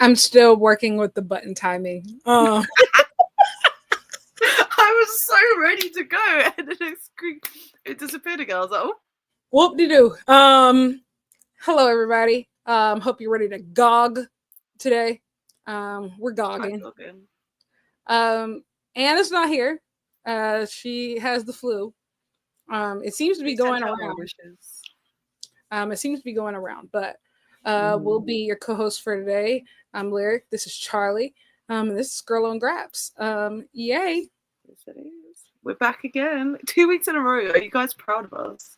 I'm still working with the button timing. I was so ready to go, and then it disappeared again. I was like, oh. Whoop-de-doo. Hello, everybody. Hope you're ready to gog today. We're gogging. Anna's not here. She has the flu. It seems to be going around. It seems to be going around, but we'll be your co-host for today. I'm Lyric. This is Charlie. And this is Girl on Graps. Yay. Yes, it is. We're back again. 2 weeks in a row. Are you guys proud of us?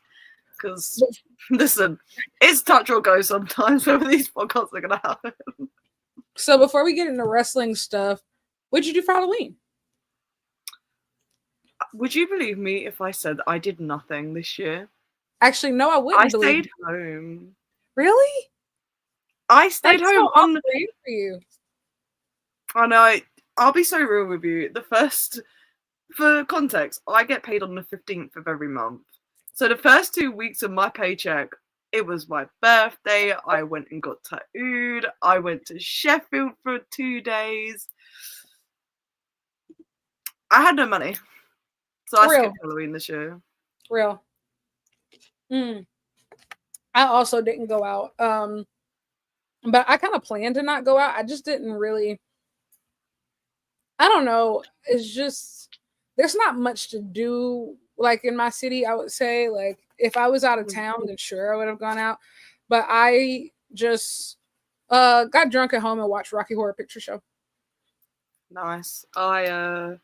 Because, listen, it's touch or go sometimes whether these podcasts are going to happen. So before we get into wrestling stuff, what'd you do for Halloween? Would you believe me if I said I did nothing this year? Actually, no, I wouldn't. I stayed home. Really? I stayed home on the day for you. I know. I'll be so real with you. For context, I get paid on the 15th of every month. So the first 2 weeks of my paycheck, it was my birthday. I went and got tattooed. I went to Sheffield for 2 days. I had no money. So I skipped Halloween this year. Real. I also didn't go out. But I kind of planned to not go out. I just didn't really. I don't know. It's just there's not much to do like in my city, I would say. Like if I was out of town, then sure I would have gone out. But I just got drunk at home and watched Rocky Horror Picture Show. Nice. I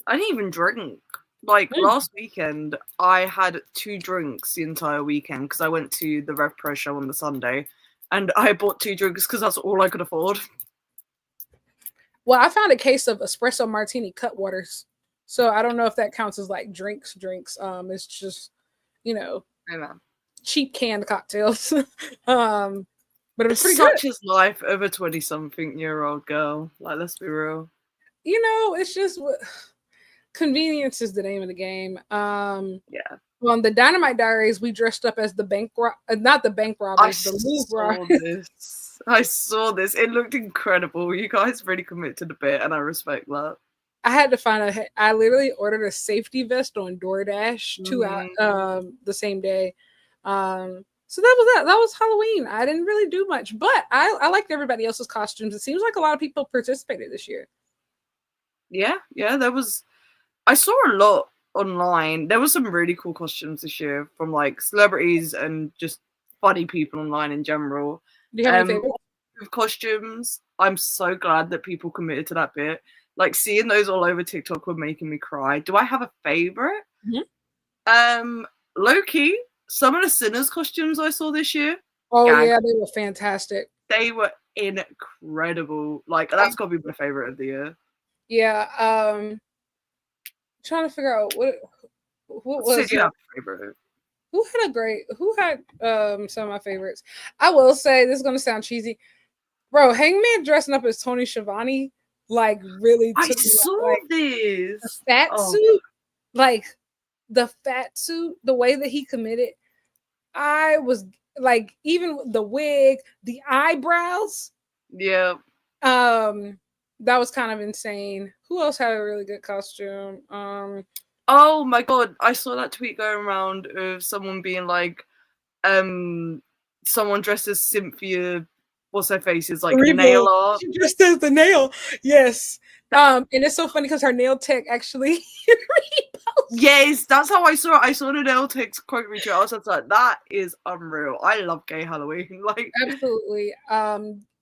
didn't even drink. Like last weekend, I had 2 drinks the entire weekend because I went to the Rev Pro show on the Sunday, and I bought 2 drinks because that's all I could afford. Well, I found a case of espresso martini cut waters, so I don't know if that counts as like drinks. It's just, cheap canned cocktails. But it was pretty good. Such is life of a 20-something-year-old girl. Like, let's be real. It's just. Convenience is the name of the game. Yeah. Well, on the Dynamite Diaries, we dressed up as the not the bank robbers, the move robbers. I saw this. It looked incredible. You guys really commit to the bit, and I respect that. I had to find I literally ordered a safety vest on DoorDash 2 out the same day. So that was that. That was Halloween. I didn't really do much, but I liked everybody else's costumes. It seems like a lot of people participated this year. Yeah, there was. I saw a lot online. There were some really cool costumes this year from like celebrities and just funny people online in general. Do you have any favorites? Costumes. I'm so glad that people committed to that bit. Like seeing those all over TikTok were making me cry. Do I have a favorite? Mm-hmm. Low key, some of the Sinners costumes I saw this year. Oh yeah, they were fantastic. They were incredible. Like that's got to be my favorite of the year. Yeah. Trying to figure out what was your favorite. Who had some of my favorites. I will say this is gonna sound cheesy, bro. Hangman dressing up as Tony Schiavone like really took I saw this the fat suit, like the fat suit, the way that he committed. I was like, even the wig, the eyebrows. Yeah. That was kind of insane. Who else had a really good costume? Oh my god, I saw that tweet going around of someone being like, someone dressed as Cynthia. What's her face? Is like a nail art. She dressed as the nail. Yes. And it's so funny because her nail tech actually reposted. Yes, that's how I saw it. I saw the nail tech's quite retweet. I was just like, that is unreal. I love gay Halloween. Like absolutely.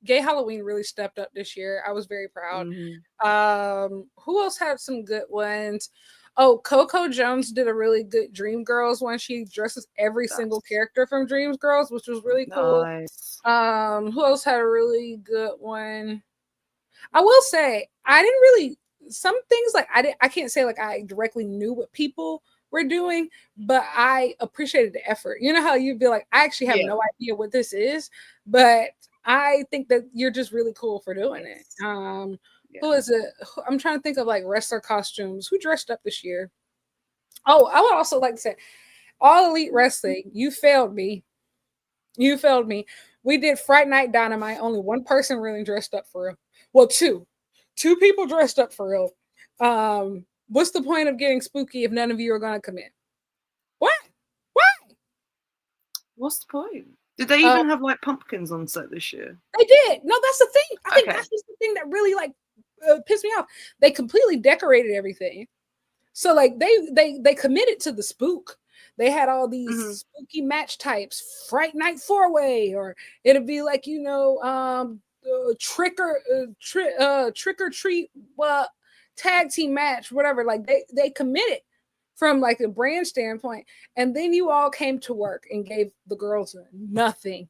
Gay Halloween really stepped up this year. I was very proud. Who else had some good ones? Oh, Coco Jones did a really good Dreamgirls one. She dresses every single character from Dreamgirls, which was really cool. Nice. Who else had a really good one? I will say I didn't really some things like I can't say like I directly knew what people were doing, but I appreciated the effort. You know how you'd be like, I actually have no idea what this is, but I think that you're just really cool for doing it. Who is it? I'm trying to think of like wrestler costumes. Who dressed up this year? Oh, I would also like to say, All Elite Wrestling. You failed me. We did Fright Night Dynamite. Only one person really dressed up for real. Well, two people dressed up for real. What's the point of getting spooky if none of you are going to come in? What? What's the point? Did they Uh, even have like pumpkins on set this year? They did. No, that's the thing. I think Okay. that's just the thing that really like pissed me off. They completely decorated everything. So like they committed to the spook. They had all these spooky match types, Fright Night 4-way, or it'd be like, you know, trick or treat tag team match, whatever. Like they committed from like a brand standpoint, and then you all came to work and gave the girls nothing.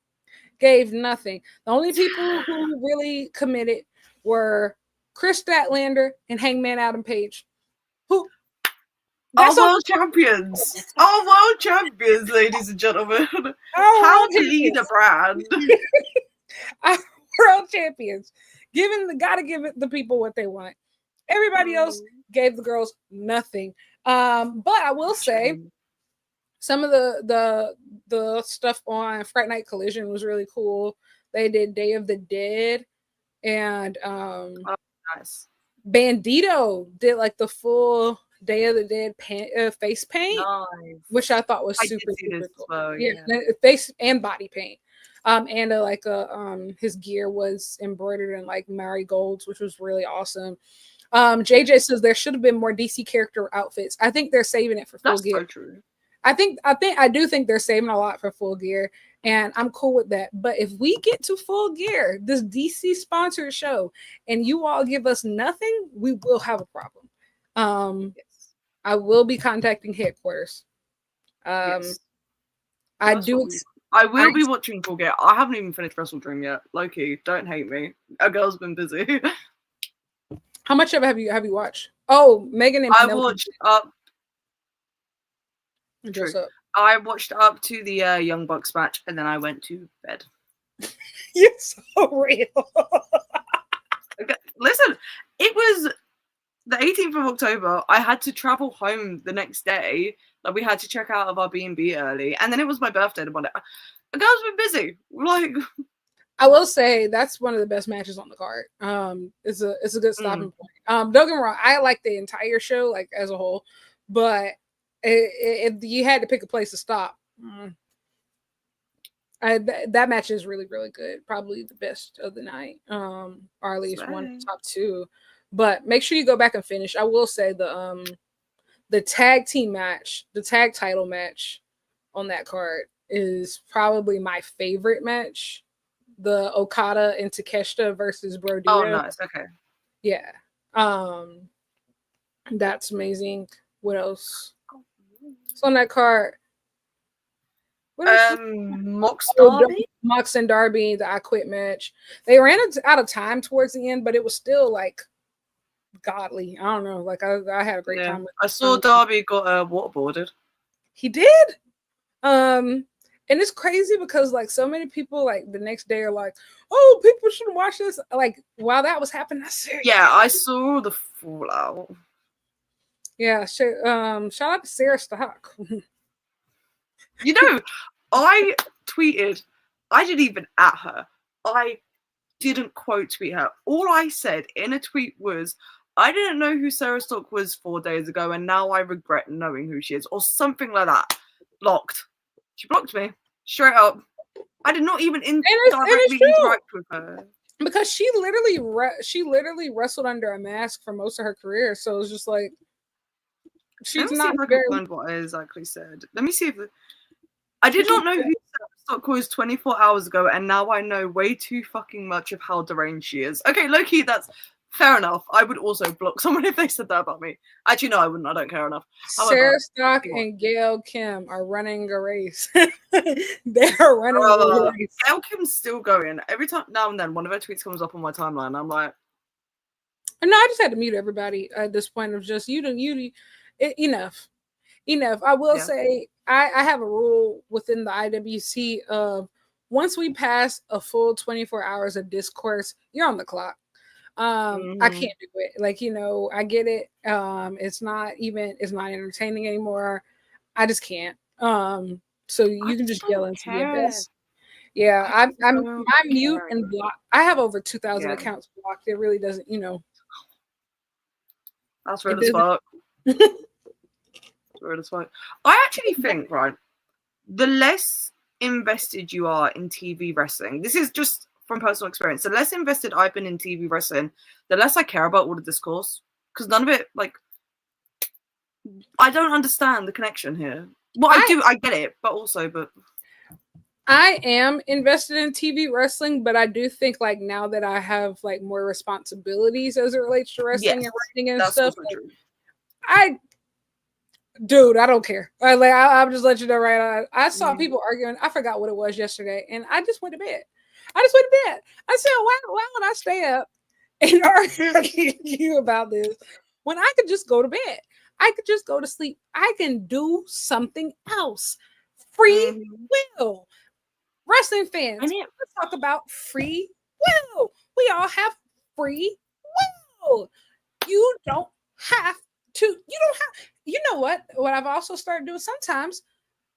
Gave nothing. The only people who really committed were Chris Statlander and Hangman Adam Page. Who Our world champions. Our world champions, ladies and gentlemen. How to lead a brand. Our world champions. Gotta give it the people what they want. Everybody else gave the girls nothing. But I will say some of the stuff on Fright Night Collision was really cool. They did Day of the Dead, and nice. Bandito did like the full Day of the Dead face paint, which I thought was super cool. Well, face and body paint. And his gear was embroidered in like marigolds, which was really awesome. JJ says there should have been more DC character outfits. I think they're saving it for full gear. That's so true. I do think they're saving a lot for full gear, and I'm cool with that. But if we get to full gear, this DC sponsored show, and you all give us nothing, we will have a problem. Yes. I will be contacting headquarters. Yes. I will be watching full gear. I haven't even finished Wrestle Dream yet. Loki, don't hate me. A girl's been busy. How much of it have you watched? Oh, Megan and Penelope. Watched up. I watched up to the Young Bucks match, and then I went to bed. You're so real. Okay. Listen, it was the 18th of October. I had to travel home the next day. Like, we had to check out of our B&B early, and then it was my birthday the Monday. The girl's been busy. Like, I will say that's one of the best matches on the card. It's a good stopping point. Don't get me wrong, I like the entire show like as a whole, but if you had to pick a place to stop, that match is really, really good. Probably the best of the night, or at least one of the top two. But make sure you go back and finish. I will say the tag team match, the tag title match on that card is probably my favorite match. The Okada and Takeshita versus Brodito. Oh, nice. Okay. Yeah. That's amazing. What else? It's on that card. Mox Darby? Mox and Darby, the I Quit match. They ran out of time towards the end, but it was still like godly. I don't know. Like I had a great time with it. I saw Darby got waterboarded. He did? And it's crazy because like so many people like the next day are like, oh, people should watch this. Like while that was happening, I saw the fallout. Yeah, shout out to Sarah Stock. You know, I tweeted, I didn't even at her. I didn't quote tweet her. All I said in a tweet was, I didn't know who Sarah Stock was 4 days ago, and now I regret knowing who she is, or something like that. Blocked. She blocked me. Straight up. I did not even directly interact with her. Because she literally wrestled under a mask for most of her career. So it's just like she's not very. Find what I exactly said. Let me see if I did not know who Stock was 24 hours ago, and now I know way too fucking much of how deranged she is. Okay, Loki, that's fair enough. I would also block someone if they said that about me. Actually, no, I wouldn't. I don't care enough. Sarah Stock and Gail Kim are running a race. They're running a race. Gail Kim's still going. Every time now and then, one of her tweets comes up on my timeline. I'm like, no, I just had to mute everybody at this point of just enough. I will say I have a rule within the IWC of once we pass a full 24 hours of discourse, you're on the clock. I can't do it. Like, I get it. It's not entertaining anymore. I just can't. So you can just yell into the abyss. Yeah, I I'm don't my mute care and anymore. block. I have over 2,000 Yeah, accounts blocked. It really doesn't, that's it weird as doesn't. fuck. Weird as fuck. I actually think, right, the less invested you are in TV wrestling, this is just from personal experience, the less invested I've been in TV wrestling, the less I care about all the discourse. Because none of it, like, I don't understand the connection here. Well, I I get it, but also, I am invested in TV wrestling, but I do think like now that I have like more responsibilities as it relates to wrestling and yes, writing and that's stuff, also like, true. I I don't care. I'm just letting you know right. I saw people arguing. I forgot what it was yesterday, and I just went to bed. I just went to bed. I said, why would I stay up and argue about this when I could just go to bed? I could just go to sleep. I can do something else. Free Mm-hmm. will. Wrestling And fans, it, let's talk about free will. We all have free will. You don't have to, you don't have, you know what I've also started doing sometimes,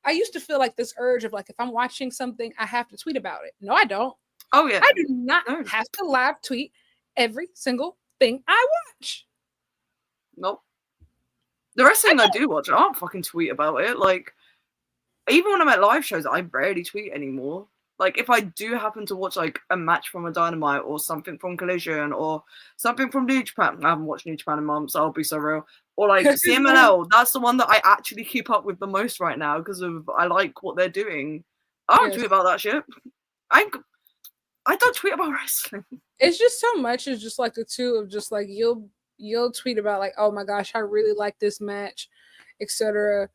I used to feel like this urge of like, if I'm watching something, I have to tweet about it. No, I don't. oh yeah, I do not no, have to live tweet every single thing I watch. nope. The wrestling I do watch, I don't fucking tweet about it. Like, even when I'm at live shows, I rarely tweet anymore. Like, if I do happen to watch like a match from a Dynamite or something from Collision or something from New Japan, I haven't watched New Japan in months. I'll be so real. Or like CMLL, that's the one that I actually keep up with the most right now because of I like what they're doing. I don't Yes. tweet about that shit. I I don't tweet about wrestling. It's just so much. It's just like the two of just like you'll tweet about like, oh my gosh, I really like this match, etc.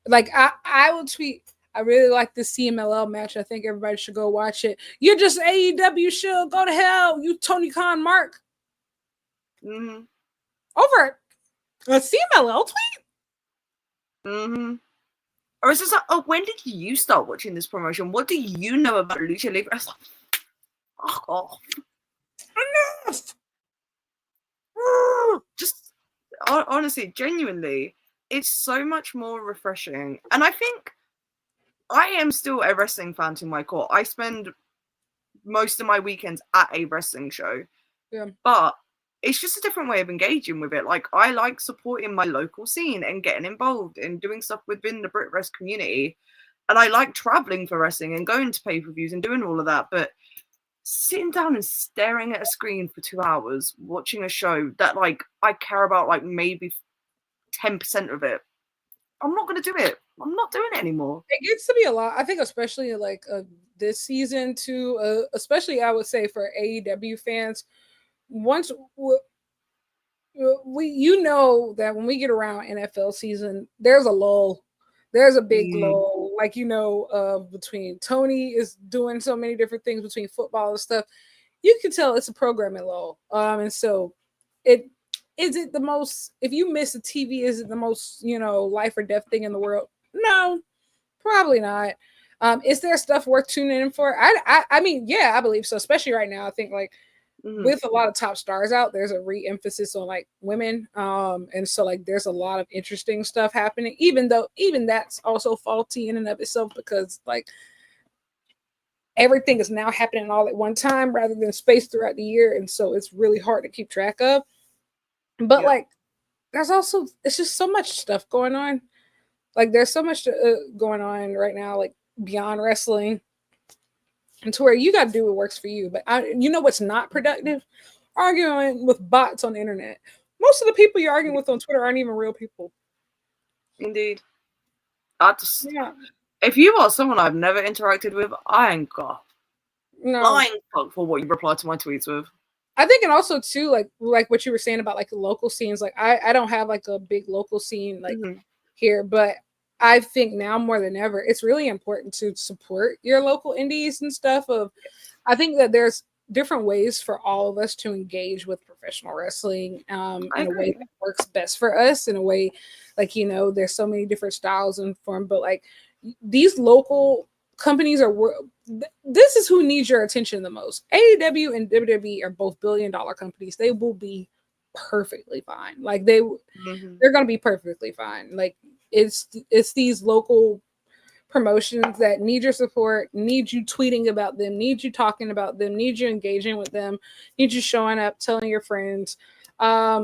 Like I will tweet, I really like this CMLL match. I think everybody should go watch it. You're just AEW should go to hell. You Tony Khan Mark Mm-hmm. over a CMLL tweet. Mm-hmm. Or is this like, oh, when did you start watching this promotion? What do you know about Lucha Libre? It's like, fuck off. Enough. Just honestly, genuinely, it's so much more refreshing. And I think I am still a wrestling fan to my core. I spend most of my weekends at a wrestling show. Yeah. But it's just a different way of engaging with it. Like, I like supporting my local scene and getting involved and doing stuff within the Brit Rest community. And I like traveling for wrestling and going to pay-per-views and doing all of that. But sitting down and staring at a screen for 2 hours, watching a show that like I care about like maybe 10% of it, I'm not gonna do it. I'm not doing it anymore. It gets to be a lot. I think especially like this season too, especially I would say for AEW fans, once we you know that when we get around NFL season, there's a lull. There's a big lull, like between Tony is doing so many different things between football and stuff. You can tell it's a programming lull. And so it is it the most if you miss a TV, is it the most, life or death thing in the world? No, probably not. Is there stuff worth tuning in for? I mean, yeah, I believe so, especially right now. I think like with a lot of top stars out, there's a re-emphasis on like women, and so like there's a lot of interesting stuff happening, even though even that's also faulty in and of itself, because like everything is now happening all at one time rather than spaced throughout the year, and so it's really hard to keep track of. But like there's also, it's just so much stuff going on. Like there's so much going on right now, like beyond wrestling, and to where you got to do what works for you. But you know what's not productive? Arguing with bots on the internet. Most of the people you're arguing with on Twitter aren't even real people. Indeed. If you are someone I've never interacted with, I ain't got flying fuck for what you reply to my tweets with. I think, and also too, like what you were saying about like the local scenes. Like I don't have like a big local scene like here, but I think now more than ever, it's really important to support your local indies and stuff. I think that there's different ways for all of us to engage with professional wrestling in a way that works best for us, in a way like, there's so many different styles and form, but like these local companies this is who needs your attention the most. AEW and WWE are both billion-dollar companies. They will be perfectly fine. Like they're going to be perfectly fine. Like it's these local promotions that need your support, need you tweeting about them, need you talking about them, need you engaging with them, need you showing up, telling your friends. Yeah.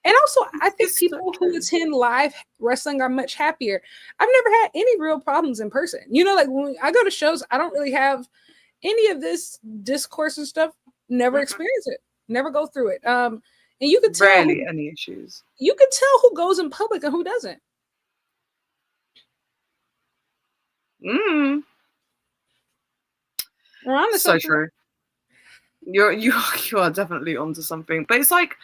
And also, I think It's so people who true. attend live wrestling are much happier. I've never had any real problems in person. You know, like when I go to shows, I don't really have any of this discourse and stuff. Never Mhm. experience it. Never go through it. And you could tell Rarely any issues. who goes in public and who doesn't. Mm. We're on to So something. true. You are definitely onto something. But it's like,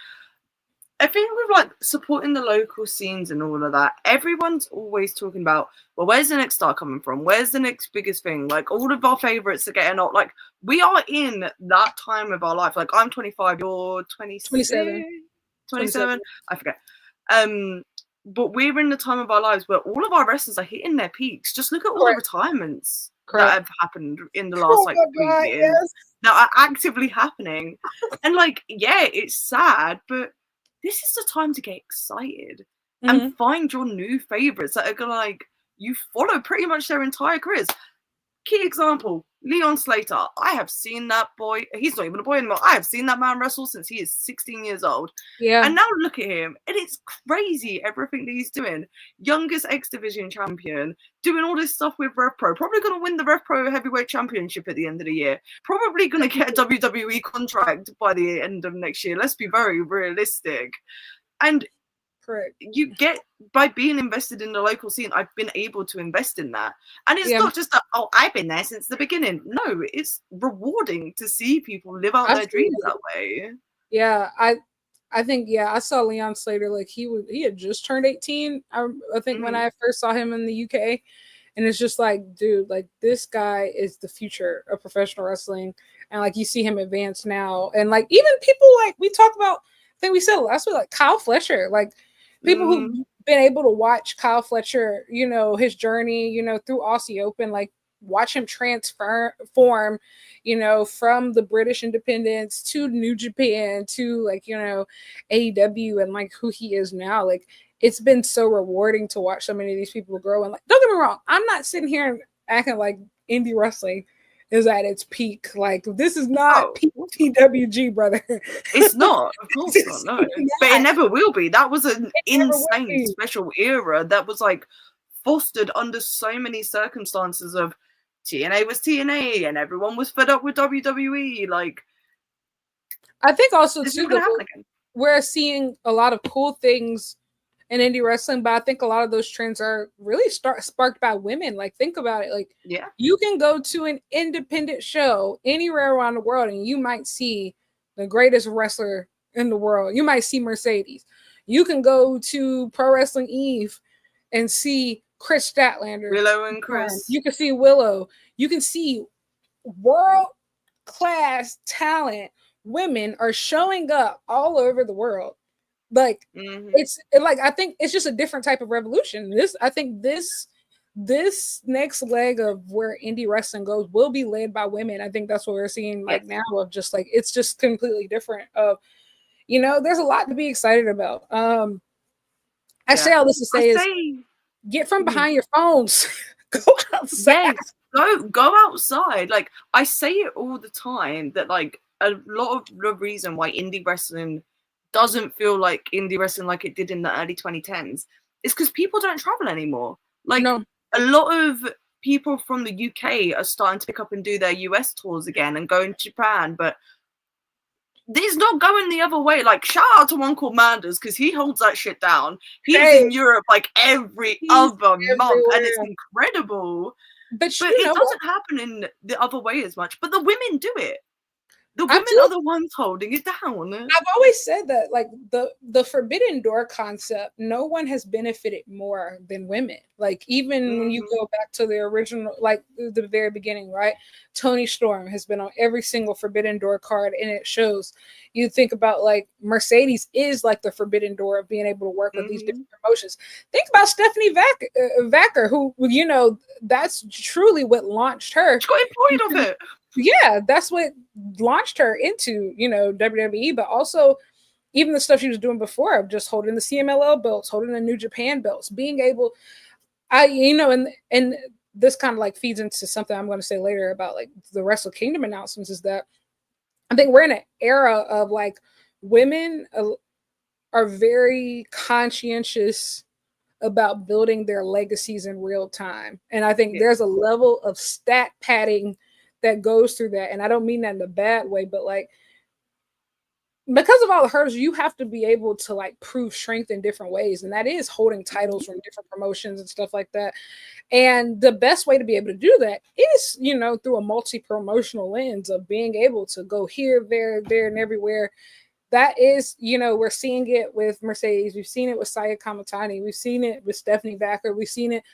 I think with like supporting the local scenes and all of that, everyone's always talking about, well, where's the next star coming from? Where's the next biggest thing? Like all of our favorites are getting old. Like we are in that time of our life. Like I'm 25, you're 26, 27. 27. I forget. But we're in the time of our lives where all of our wrestlers are hitting their peaks. Just look at all the Correct. retirements that Correct. have happened in the last Oh like my 2 God, years yes. that are actively happening. And like, yeah, it's sad, but this is the time to get excited and Mhm. find your new favorites that are gonna like you follow pretty much their entire careers. Key example, Leon Slater. I have seen that boy. He's not even a boy anymore. I have seen that man wrestle since he is 16 years old. Yeah. And now look at him. And it's crazy everything that he's doing. Youngest X Division champion, doing all this stuff with Rev Pro. Probably going to win the Rev Pro Heavyweight Championship at the end of the year. Probably going to get a WWE contract by the end of next year. Let's be very realistic. And Correct. you get, by being invested in the local scene, I've been able to invest in that. And it's Yeah. not just that, oh, I've been there since the beginning. No, it's rewarding to see people live out their dreams that way. Yeah, I think I saw Leon Slater, like he had just turned 18. I think when I first saw him in the UK, and it's just like, dude, like this guy is the future of professional wrestling, and like you see him advance now, and like even people like we talked about, I think we said last week, like Kyle Fletcher, like people who've been able to watch Kyle Fletcher, you know, his journey, you know, through Aussie Open, like watch him transform, you know, from the British independence to New Japan to like, you know, AEW and like who he is now. Like it's been so rewarding to watch so many of these people grow. And like, don't get me wrong, I'm not sitting here acting like indie wrestling is at its peak. Like this is not peak PWG, brother. It's not, of course not, no. But it never will be. That was an insane special era that was like fostered under so many circumstances of TNA was TNA and everyone was fed up with WWE. Like, I think also it's too, never gonna happen again. we're seeing a lot of cool things in indie wrestling, but I think a lot of those trends are really sparked by women. Like, think about it. Like, you can go to an independent show anywhere around the world, and you might see the greatest wrestler in the world. You might see Mercedes. You can go to Pro Wrestling Eve and see Chris Statlander. Willow and Chris. You can see Willow. You can see world-class talent. Women are showing up all over the world. Like it's like I think it's just a different type of revolution. I think this next leg of where indie wrestling goes will be led by women. I think that's what we're seeing like now of just like it's just completely different. Of you know, there's a lot to be excited about. I say all this to say is get from behind your phones. Go outside. Yes, go outside. Like I say it all the time that like a lot of the reason why indie wrestling doesn't feel like indie wrestling like it did in the early 2010s is because people don't travel anymore. Like a lot of people from the UK are starting to pick up and do their US tours again and go to Japan, but it's not going the other way. Like shout out to one called Manders because he holds that shit down. He's in Europe like every other month and it's incredible. But it doesn't happen in the other way as much. But the women do it. The women are the ones holding it down. I've always said that, like the forbidden door concept, no one has benefited more than women. Like even when you go back to the original, like the very beginning, right? Tony Storm has been on every single forbidden door card, and it shows. You think about like Mercedes is like the forbidden door of being able to work with these different promotions. Think about Stephanie Vacker, who you know that's truly what launched her. She got employed of it. Yeah, that's what launched her into, you know, WWE, but also even the stuff she was doing before of just holding the CMLL belts, holding the New Japan belts, being able, and this kind of like feeds into something I'm going to say later about like the Wrestle Kingdom announcements, is that I think we're in an era of like women are very conscientious about building their legacies in real time. And I think Yeah. there's a level of stat padding that goes through that. And I don't mean that in a bad way, but like because of all the hurdles, you have to be able to like prove strength in different ways. And that is holding titles from different promotions and stuff like that. And the best way to be able to do that is, through a multi-promotional lens of being able to go here, there, and everywhere. That is, we're seeing it with Mercedes. We've seen it with Saya Kamatani. We've seen it with Stephanie Vacker. We've seen it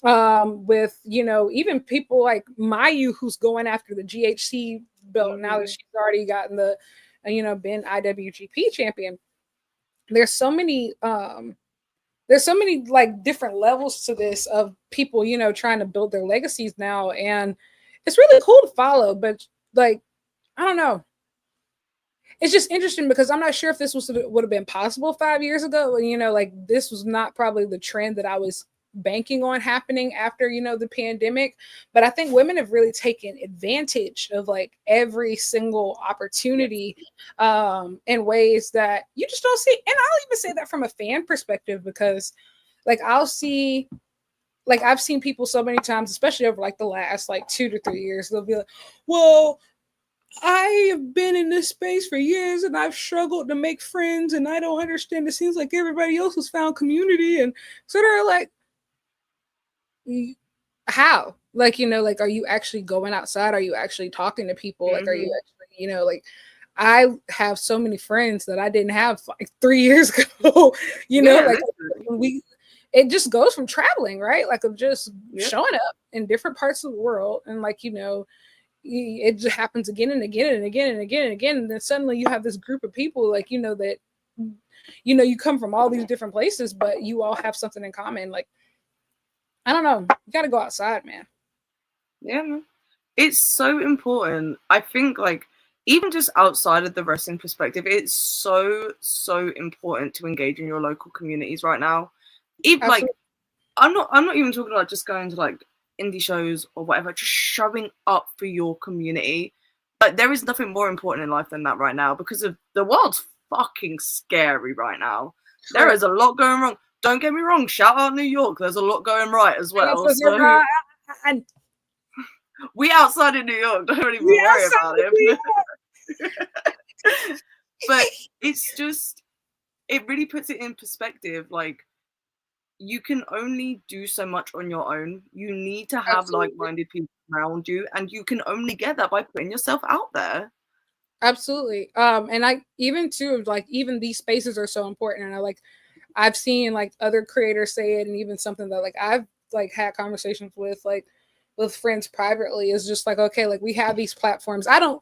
with, even people like Mayu, who's going after the GHC belt now that she's already gotten the, been IWGP champion. There's so many like different levels to this of people, trying to build their legacies now. And it's really cool to follow, but like, I don't know. It's just interesting because I'm not sure if this would have been possible 5 years ago. Like this was not probably the trend that I was banking on happening after, the pandemic. But I think women have really taken advantage of like every single opportunity in ways that you just don't see. And I'll even say that from a fan perspective, because like I've seen people so many times, especially over like the last like 2 to 3 years, they'll be like, well, I have been in this space for years and I've struggled to make friends and I don't understand. It seems like everybody else has found community. And so they're like, how? Like, like, are you actually going outside? Are you actually talking to people? Like, are you actually, like, I have so many friends that I didn't have like 3 years ago, like it just goes from traveling, right? Like of just showing up in different parts of the world and like, it just happens again and again and again and again and again. And then suddenly you have this group of people like, that, you come from all these different places, but you all have something in common. Like, I don't know. You got to go outside, man. Yeah, it's so important. I think like even just outside of the wrestling perspective, it's so important to engage in your local communities right now. Even like I'm not even talking about just going to like indie shows or whatever, just showing up for your community. Like there is nothing more important in life than that right now, because of the world's fucking scary right now. There is a lot going wrong. Don't get me wrong, shout out New York, there's a lot going right as well. So we outside in New York, don't even worry about it. But it's just, it really puts it in perspective. Like you can only do so much on your own. You need to have like-minded people around you, and you can only get that by putting yourself out there. Absolutely. And I even too, like even these spaces are so important. And I've seen like other creators say it, and even something that like I've like had conversations with friends privately is just like, okay, like we have these platforms. I don't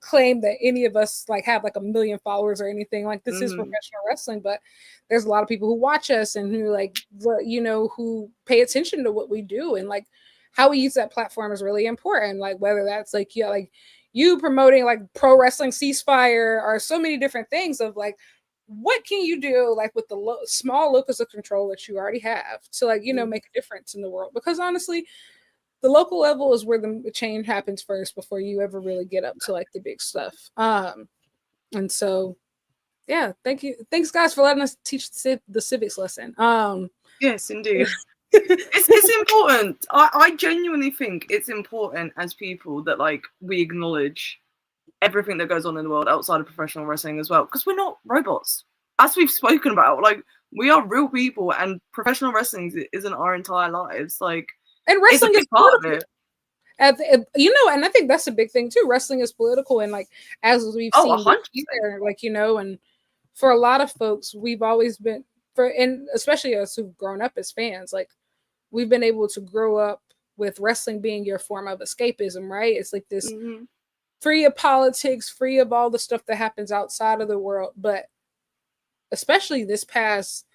claim that any of us like have like 1 million followers or anything. Like this is professional wrestling, but there's a lot of people who watch us and who like, who pay attention to what we do, and like how we use that platform is really important. Like whether that's like, like you promoting like Pro Wrestling Ceasefire or so many different things of like, what can you do like with the small locus of control that you already have to like, make a difference in the world? Because honestly, the local level is where the change happens first before you ever really get up to like the big stuff. And so, yeah, thank you. Thanks guys for letting us teach the civics lesson. Yes, indeed. it's important. I genuinely think it's important as people that like we acknowledge everything that goes on in the world outside of professional wrestling as well, because we're not robots, as we've spoken about. Like we are real people, and professional wrestling isn't our entire lives. Like, and wrestling is a big part of it. And I think that's a big thing too. Wrestling is political, and like as we've seen here, like and for a lot of folks, we've always been and especially us who've grown up as fans, like we've been able to grow up with wrestling being your form of escapism, right? It's like this free of politics, free of all the stuff that happens outside of the world. But especially this past,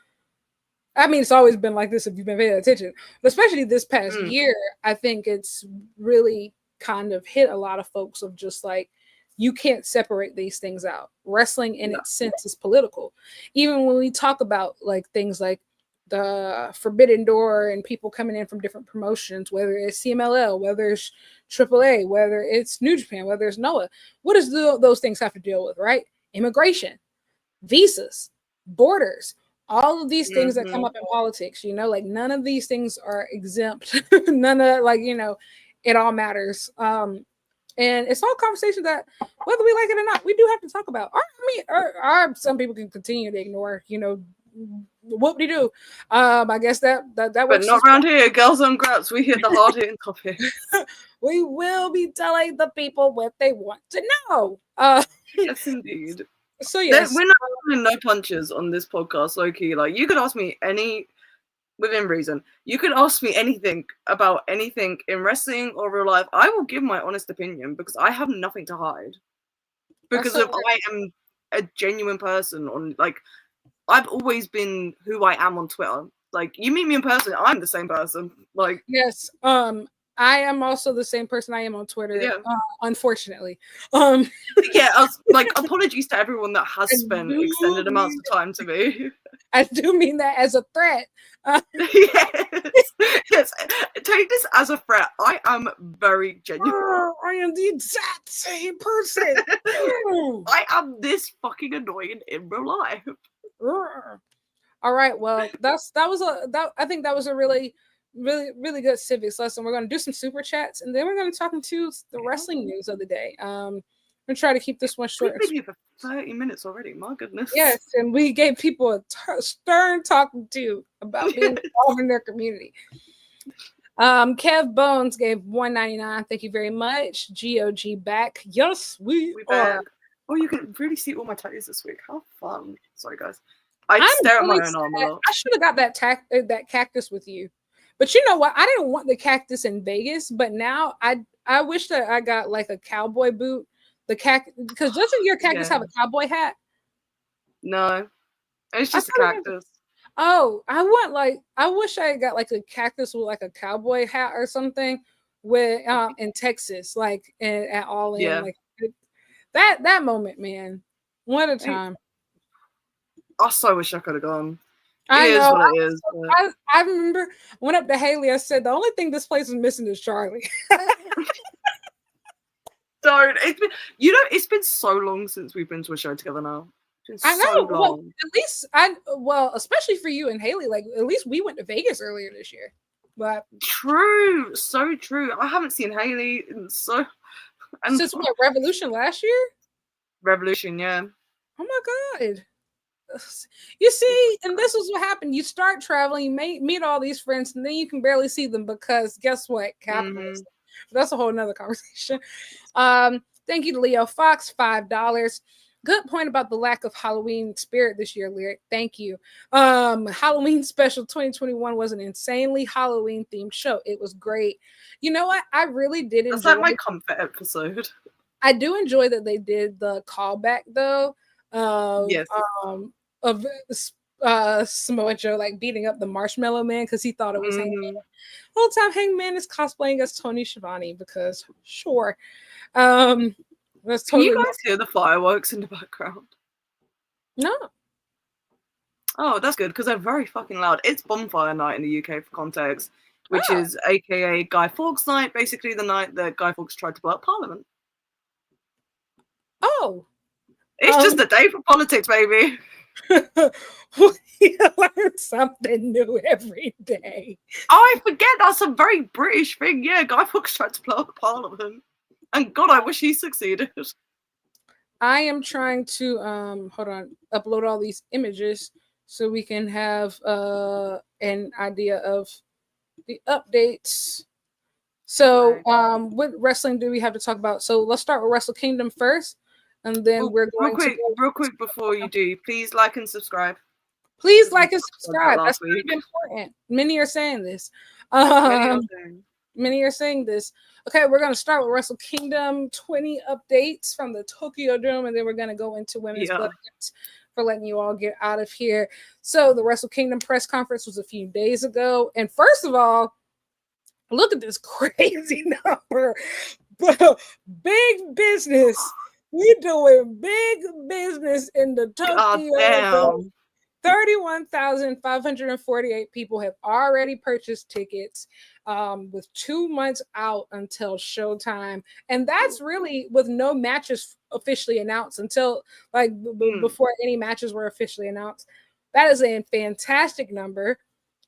I mean, it's always been like this if you've been paying attention, but especially this past year, I think it's really kind of hit a lot of folks of just like, you can't separate these things out. Wrestling in its sense is political. Even when we talk about like things like the Forbidden Door and people coming in from different promotions, whether it's CMLL, whether it's AAA, whether it's New Japan, whether it's Noah. What does those things have to deal with, right? Immigration, visas, borders, all of these things that come up in politics, you know, like none of these things are exempt. None of, like, you know, it all matters. And it's all conversation that, whether we like it or not, we do have to talk about. Or some people can continue to ignore, you know, whoop-de-doo. I guess that works. But not around here. Girls on Graps, we hit the hard-hitting topic. We will be telling the people what they want to know. Yes, indeed. So yes, we're not pulling no punches on this podcast, low-key. Like, you could ask me within reason, you could ask me anything about anything in wrestling or real life. I will give my honest opinion because I have nothing to hide. Because I am a genuine person on, like, I've always been who I am on Twitter. Like, you meet me in person, I'm the same person. Like, yes, I am also the same person I am on Twitter. Yeah. Unfortunately. Yeah, like, apologies to everyone that has spent extended amounts of time to me. I do mean that as a threat. Yes, take this as a threat. I am very genuine. I am the exact same person. I am this fucking annoying in real life. All right, well, I think that was a really, really, really good civics lesson. We're going to do some super chats, and then we're going to talk into the wrestling news of the day. I'm going to try to keep this one short. We've been here for 30 minutes already. My goodness. Yes, and we gave people a stern talking to about being involved in their community. Kev Bones gave $1.99. Thank you very much. GOG back. Yes, we are. Back. Oh, you can really see all my tattoos this week. How fun. Sorry, guys. I stare at my own arm a lot. I should have got that cactus with you. But you know what? I didn't want the cactus in Vegas, but now I wish that I got like a cowboy boot. The cactus, because doesn't your cactus have a cowboy hat? No. It's just a cactus. Oh, I wish I got like a cactus with like a cowboy hat or something with in Texas, like at All In. Like that moment, man. What a time. I so wish I could have gone. It is what it is. I remember I went up to Haley. I said the only thing this place is missing is Charlie. Don't. It's been so long since we've been to a show together now. I know. So long. Well, especially for you and Haley, like at least we went to Vegas earlier this year. But true, so true. I haven't seen Haley since what, Revolution last year? Revolution, yeah. Oh my God. You see, and this is what happened. You start traveling, you meet all these friends, and then you can barely see them because guess what? Capitalism. That's a whole nother conversation. Thank you to Leo Fox, $5. Good point about the lack of Halloween spirit this year, Lyric. Thank you. Halloween Special 2021 was an insanely Halloween themed show. It was great. You know what? I really did enjoy. That's like my comfort episode. I do enjoy that they did the callback though. Yes. Of Samoa Joe like beating up the Marshmallow Man because he thought it was Hangman. The whole time Hangman is cosplaying as Tony Schiavone because sure. That's totally. Can you guys hear the fireworks in the background? No. Oh, that's good because they're very fucking loud. It's bonfire night in the UK for context, which is aka Guy Fawkes night, basically the night that Guy Fawkes tried to blow up Parliament. Oh. It's just a day for politics, baby. You learn something new every day. I forget that's a very British thing. Yeah, Guy Fawkes tried to blow up Parliament. And God, I wish he succeeded. I am trying to upload all these images so we can have an idea of the updates. So what wrestling do we have to talk about? So let's start with Wrestle Kingdom first. And then we're going real quick before you do, please like and subscribe. Please like and subscribe. That's really important. Many are saying this. Many are saying this. Okay, we're going to start with Wrestle Kingdom 20 updates from the Tokyo Dome, and then we're going to go into women's blood for letting you all get out of here. So the Wrestle Kingdom press conference was a few days ago. And first of all, look at this crazy number. Big business. We're doing big business in the Tokyo Dome. 31,548 people have already purchased tickets, with 2 months out until showtime. And that's really with no matches officially announced until like before any matches were officially announced. That is a fantastic number.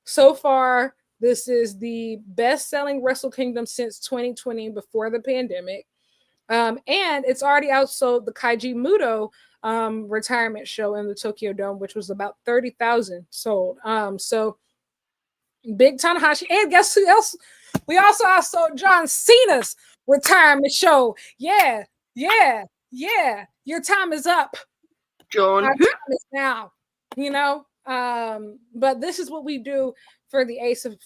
So far, this is the best-selling Wrestle Kingdom since 2020 before the pandemic. And it's already outsold the Kaiji Muto retirement show in the Tokyo Dome, which was about 30,000 sold. So big Tanahashi, and guess who else? We also outsold John Cena's retirement show. Yeah. Your time is up. John. Our time is now. But this is what we do for the ace of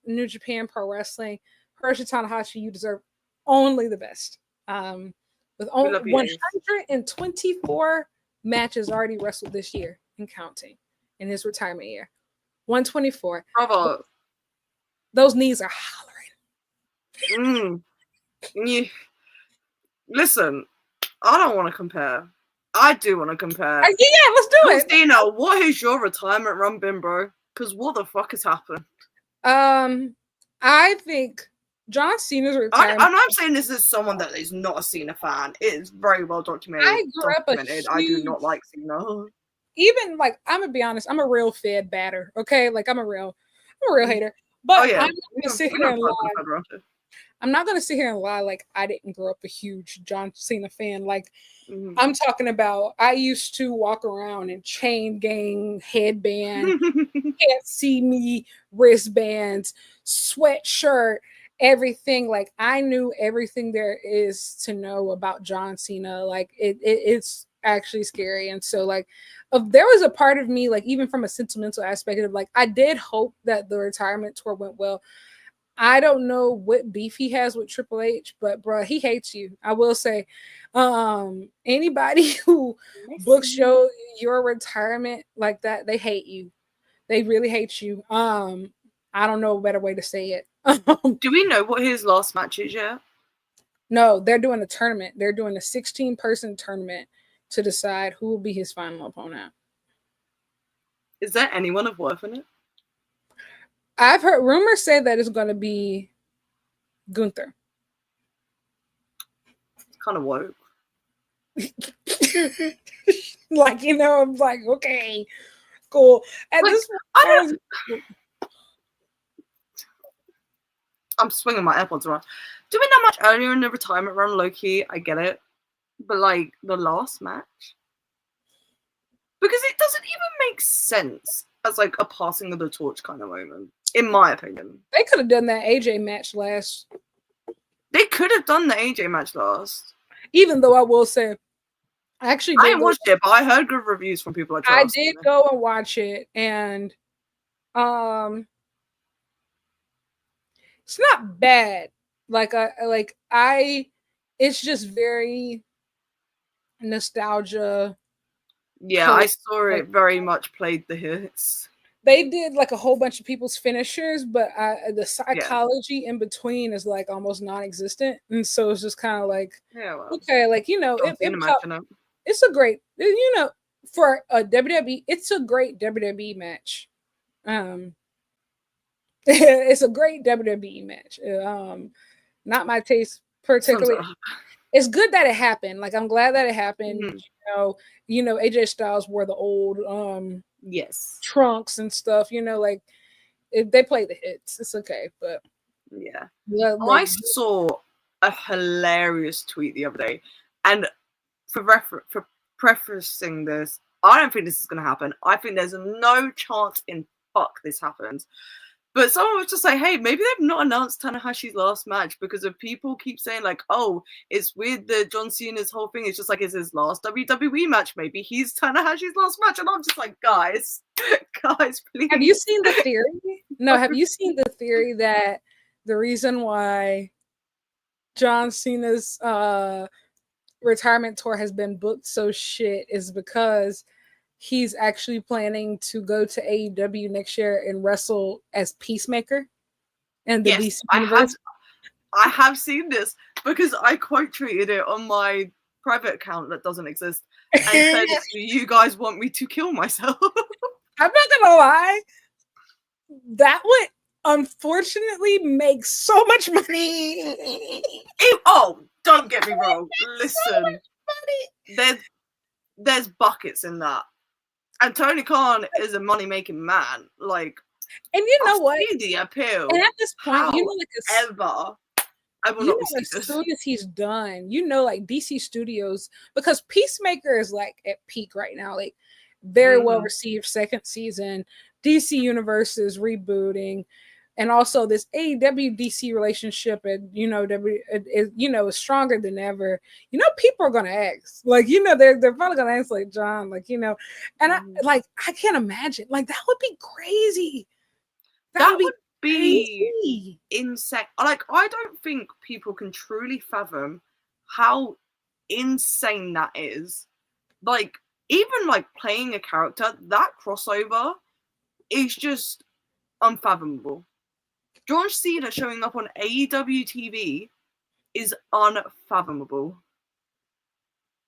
New Japan Pro Wrestling. Hiroshi Tanahashi, you deserve only the best. With only 124 matches already wrestled this year and counting in his retirement year. 124. Bravo. Those knees are hollering. Listen, I don't want to compare. I do want to compare. Yeah, let's do it. Christina, what has your retirement run been, bro? Because what the fuck has happened? I think John Cena's retirement. I'm saying this as someone that is not a Cena fan. It is very well documented. I grew up I do not like Cena. Even like, I'm gonna be honest, I'm a real Fed batter. Okay, like I'm a real hater. But I'm not gonna sit here and lie. I'm not gonna sit here and lie like I didn't grow up a huge John Cena fan. Like I'm talking about, I used to walk around in chain gang, headband, can't see me, wristbands, sweatshirt, everything. Like I knew everything there is to know about John Cena. Like it's actually scary. And so like there was a part of me, like even from a sentimental aspect of like, I did hope that the retirement tour went well. I don't know what beef he has with Triple H, but bro, he hates you. I will say, anybody who books your retirement like that, they hate you. They really hate you. I don't know a better way to say it. Do we know what his last match is yet? No, they're doing a tournament. They're doing a 16-person tournament to decide who will be his final opponent. Is there anyone of worth in it? I've heard rumors say that it's going to be Gunther. It's kind of woke. Like, I'm like, okay, cool. At like, this point, I'm swinging my AirPods around. Doing that much earlier in the retirement run, low key, I get it. But like the last match, because it doesn't even make sense as like a passing of the torch kind of moment, in my opinion. They could have done that AJ match last. They could have done the AJ match last. Even though I will say, I didn't watch it, but I heard good reviews from people. I did go and watch it, and it's not bad. It's just very nostalgia. Yeah, I saw it very much played the hits. They did like a whole bunch of people's finishers, but the psychology in between is like almost non-existent, and so it's just kind of like, okay, like it's a great, for a WWE, it's a great WWE match. It's a great WWE match. Not my taste particularly. It's good that it happened. Like I'm glad that it happened. Mm-hmm. AJ Styles wore the old trunks and stuff. Like they play the hits. It's okay, but I saw a hilarious tweet the other day, and for prefacing this, I don't think this is going to happen. I think there's no chance in fuck this happens. But someone was just like, hey, maybe they've not announced Tanahashi's last match because if people keep saying like, oh, it's weird that John Cena's whole thing is just like, it's his last WWE match. Maybe he's Tanahashi's last match. And I'm just like, guys, please. Have you seen the theory? No, have you seen the theory that the reason why John Cena's retirement tour has been booked so shit is because he's actually planning to go to AEW next year and wrestle as Peacemaker and the DC Universe? I have seen this because I quote tweeted it on my private account that doesn't exist. and said, "Do you guys want me to kill myself?" I'm not gonna lie, that would unfortunately make so much money. Don't get me wrong. Listen, Money. there's buckets in that, and Tony Khan is a money making man. Like, and you know I what? see the appeal. And at this point, you know, like However, I will you not know, be as this. soon as he's done, you know, like DC Studios, because Peacemaker is like at peak right now, like very well received second season. DC Universe is rebooting, and also this AEW DC relationship, and you know, is stronger than ever. You know, people are gonna ask, like, you know, they're probably gonna ask, like, John, like, you know, and I can't imagine, like, that would be crazy. That would be crazy. insane. Like, I don't think people can truly fathom how insane that is. Like, even like playing a character, that crossover is just unfathomable. John Cena showing up on AEW TV is unfathomable.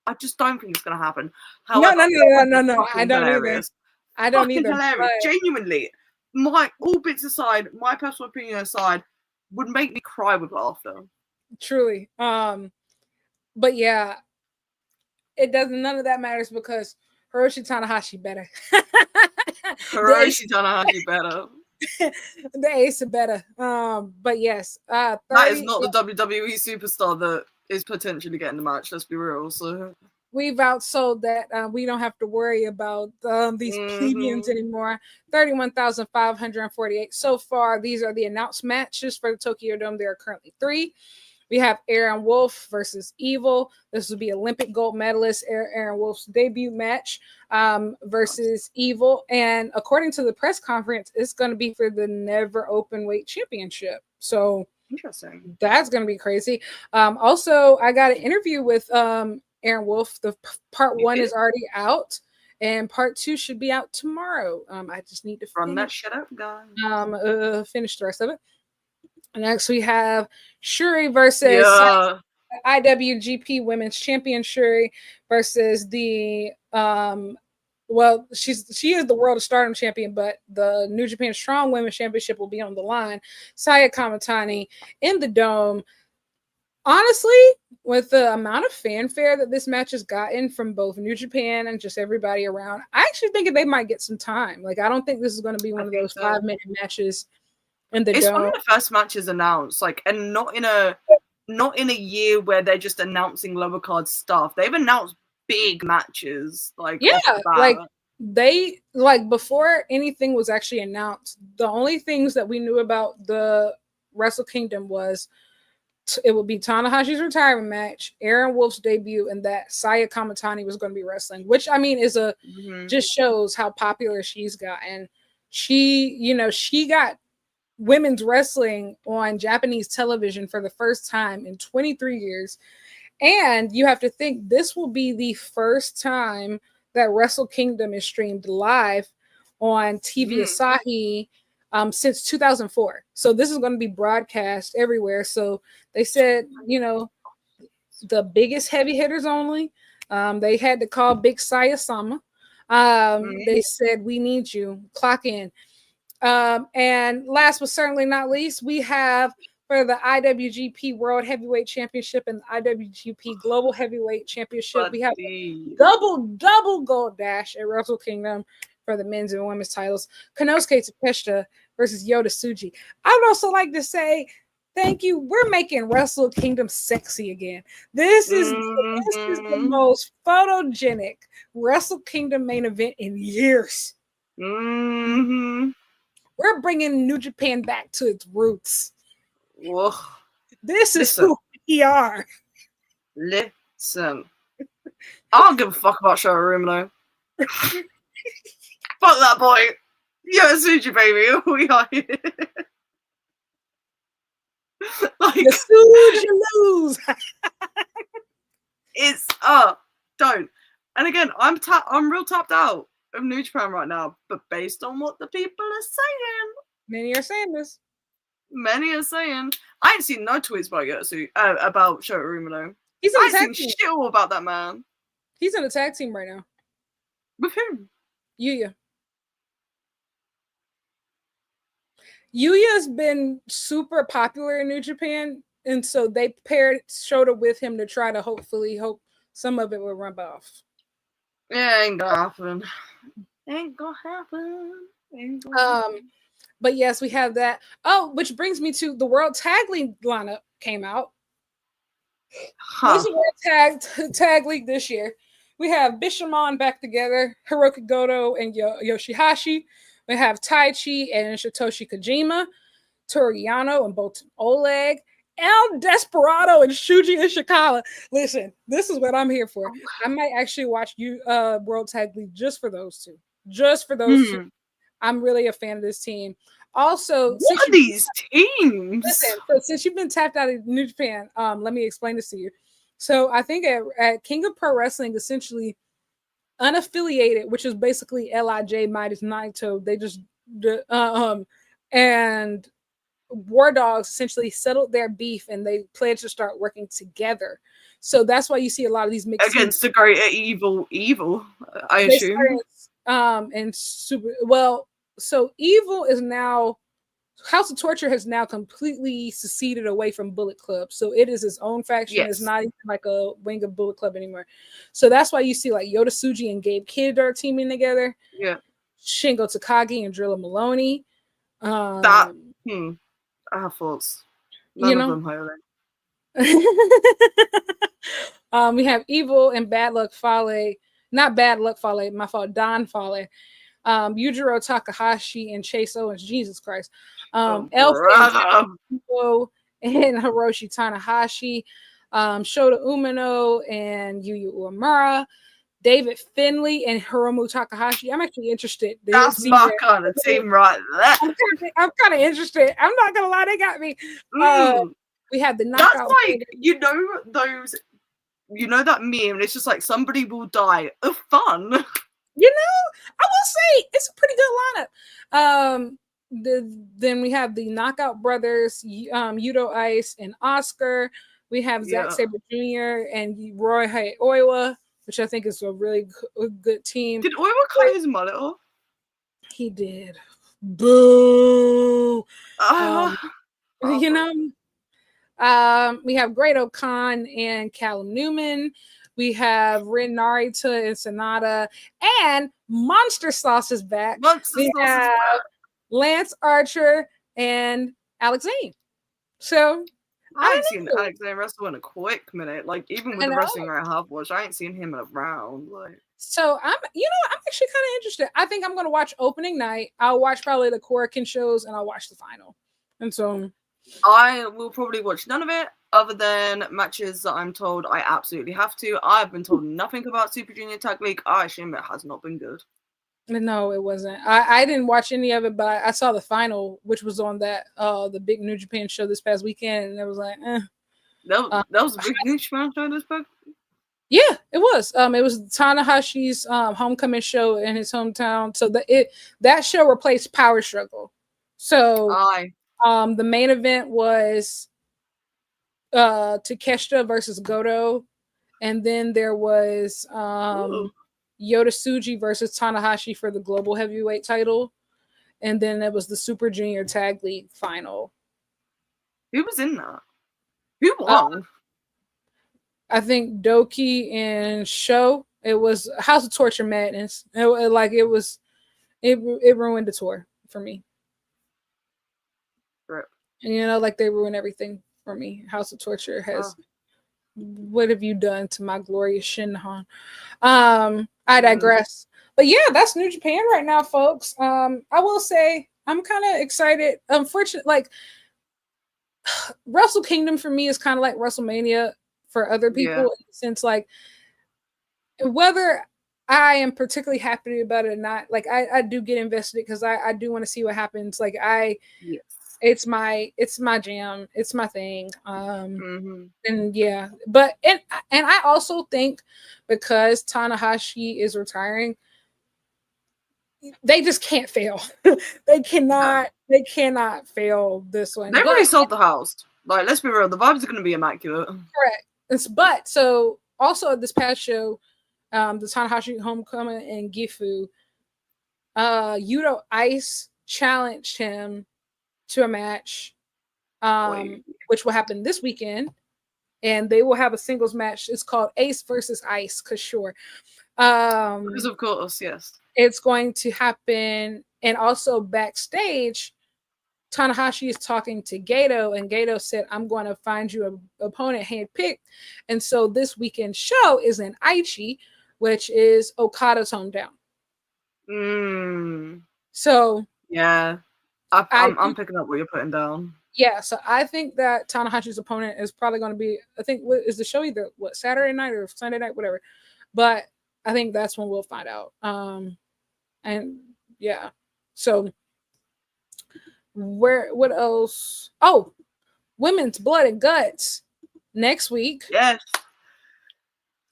I just don't think it's gonna happen. However, No. I don't hilarious. either. I don't fucking either. Hilarious. Genuinely, all bits aside, my personal opinion aside, would make me cry with laughter. Truly. But yeah, it doesn't. None of that matters because Hiroshi Tanahashi better. Hiroshi Tanahashi better. The ace better. But yes, 30, that is not the WWE superstar that is potentially getting the match. Let's be real. So we've outsold that. We don't have to worry about these plebeians anymore. 31,548 so far. These are the announced matches for the Tokyo Dome. There are currently 3. We have Aaron Wolf versus Evil. This will be Olympic gold medalist Aaron Wolf's debut match versus Evil. And according to the press conference, it's going to be for the Never Openweight Championship. So interesting. That's going to be crazy. Also, I got an interview with Aaron Wolf. The part 1 is already out, and part 2 should be out tomorrow. I just need to run that shit up, guys. Finish the rest of it. Next, we have Shuri versus IWGP Women's Champion Shuri versus the she is the World of Stardom champion, but the New Japan Strong Women's Championship will be on the line. Saya Kamatani in the Dome. Honestly, with the amount of fanfare that this match has gotten from both New Japan and just everybody around, I actually think they might get some time. Like, I don't think this is going to be one of those 5-minute matches. It's one of the first matches announced, like, and not in a year where they're just announcing lower card stuff. They've announced big matches, like, before anything was actually announced. The only things that we knew about the Wrestle Kingdom was it would be Tanahashi's retirement match, Aaron Wolf's debut, and that Saya Kamatani was going to be wrestling, which I mean is just shows how popular she's gotten. She got women's wrestling on Japanese television for the first time in 23 years. And you have to think this will be the first time that Wrestle Kingdom is streamed live on TV Asahi since 2004. So this is going to be broadcast everywhere. So they said, the biggest heavy hitters only. They had to call Big Saya Sama. They said, we need you. Clock in. And last but certainly not least, we have for the IWGP World Heavyweight Championship and the IWGP Global Heavyweight Championship, we have a double gold dash at Wrestle Kingdom for the men's and women's titles. Konosuke Takeshita versus Yota Tsuji. I would also like to say thank you. We're making Wrestle Kingdom sexy again. This is the most photogenic Wrestle Kingdom main event in years. We're bringing New Japan back to its roots. Whoa. This is who we are. Listen. I don't give a fuck about Showroom though. Fuck that boy. Yeah, Suji, baby. We are here. The Suji lose. It's don't. And again, I'm real tapped out of New Japan right now, but based on what the people are saying, many are saying this. Many are saying I ain't seen no tweets about Yotsu about Shota Umino. He's I ain't seen shit all about that man. He's in a tag team right now. With whom? Yuya. Yuya's been super popular in New Japan, and so they paired Shota with him to try to hope some of it will rub off. Yeah, ain't gonna happen. Ain't gonna happen. But yes, we have that. Oh, which brings me to the World Tag League lineup came out. This is World Tag League this year. We have Bishamon back together, Hiroki Goto and Yoshihashi. We have Tai Chi and Satoshi Kojima, Toru Yano and Bolton Oleg, El Desperado and Shuji Ishikawa. Listen, this is what I'm here for. I might actually watch World Tag League just for those two. Just for those two. I'm really a fan of this team. Also, what are these teams? Listen, so since you've been tapped out of New Japan, let me explain this to you. So I think at King of Pro Wrestling, essentially unaffiliated, which is basically LIJ minus Naito, they just and War Dogs essentially settled their beef and they pledged to start working together. So that's why you see a lot of these mixed against the greater evil, I assume. And super well, so Evil is now House of Torture has now completely seceded away from Bullet Club. So it is its own faction. Yes. It's not even like a wing of Bullet Club anymore. So that's why you see like Yota Tsuji and Gabe Kidd are teaming together. Yeah. Shingo Takagi and Drilla Maloney. I have thoughts. None of them highlight. We have Evil and Bad Luck Fale. Not Bad Luck Fale, my fault. Don Fale. Yujiro Takahashi and Chase Owens. Jesus Christ. Elf and Hiroshi Tanahashi. Shota Umino and Yuya Uemura. David Finley and Hiromu Takahashi. I'm actually interested. That's my kind of team right there. I'm kind of interested. I'm not gonna lie, they got me. We have the knockout. That's like you know that meme. It's just like somebody will die of fun. You know, I will say it's a pretty good lineup. Then we have the Knockout Brothers, Yudo Ice and Oscar. We have Zack Sabre Jr. and Roy Oiwa, which I think is a really good team. Did Oiwa cut his mullet off? He did. Boo! You know, we have Great Khan and Callum Newman. We have Ren Narita and Sonata, and Monster Sauce is back. We have Lance Archer and Alex Zane. So I ain't seen Alex Zane wrestle in a quick minute. Like even with the wrestling I have watched, I ain't seen him around. Like so, I'm actually kind of interested. I think I'm gonna watch opening night. I'll watch probably the Korakuen shows, and I'll watch the final. And so I will probably watch none of it other than matches that I'm told I absolutely have to. I've been told nothing about Super Junior Tag League. I assume it has not been good. No, it wasn't. I didn't watch any of it, but I saw the final, which was on that the big New Japan show this past weekend, and it was like, That was a big New Japan show this past. Yeah, it was. It was Tanahashi's homecoming show in his hometown. So that show replaced Power Struggle. So the main event was Takeshita versus Goto, and then there was Yota Tsuji versus Tanahashi for the global heavyweight title, and then it was the Super Junior Tag League final. Who was in that? Who won? I think Doki and Sho. It was House of Torture Madness. It ruined the tour for me. Right. And like they ruin everything for me. House of Torture has. What have you done to my glorious Shinhan? I digress. But yeah, that's New Japan right now, folks. I will say I'm kind of excited. Unfortunately, like Wrestle Kingdom for me is kind of like WrestleMania for other people, since like whether I am particularly happy about it or not, like I do get invested because I do want to see what happens. Like it's my jam, it's my thing. And but I also think because Tanahashi is retiring, they just can't fail. They cannot fail this one. They've already sold the house. Like, let's be real, the vibes are going to be immaculate. Correct. But so also this past show, the Tanahashi Homecoming and Gifu. Yuto Ice challenged him to a match, which will happen this weekend, and they will have a singles match. It's called Ace versus Ice, cause sure. Because of course, yes. It's going to happen, and also backstage, Tanahashi is talking to Gato, and Gato said, "I'm going to find you an opponent handpicked." And so this weekend show is in Aichi, which is Okada's hometown. So yeah, I'm picking up what you're putting down. Yeah, so I think that Tanahashi's opponent is probably going to be. I think what is the show either Saturday night or Sunday night, whatever. But I think that's when we'll find out. And yeah, so what else? Oh, Women's Blood and Guts next week. Yes.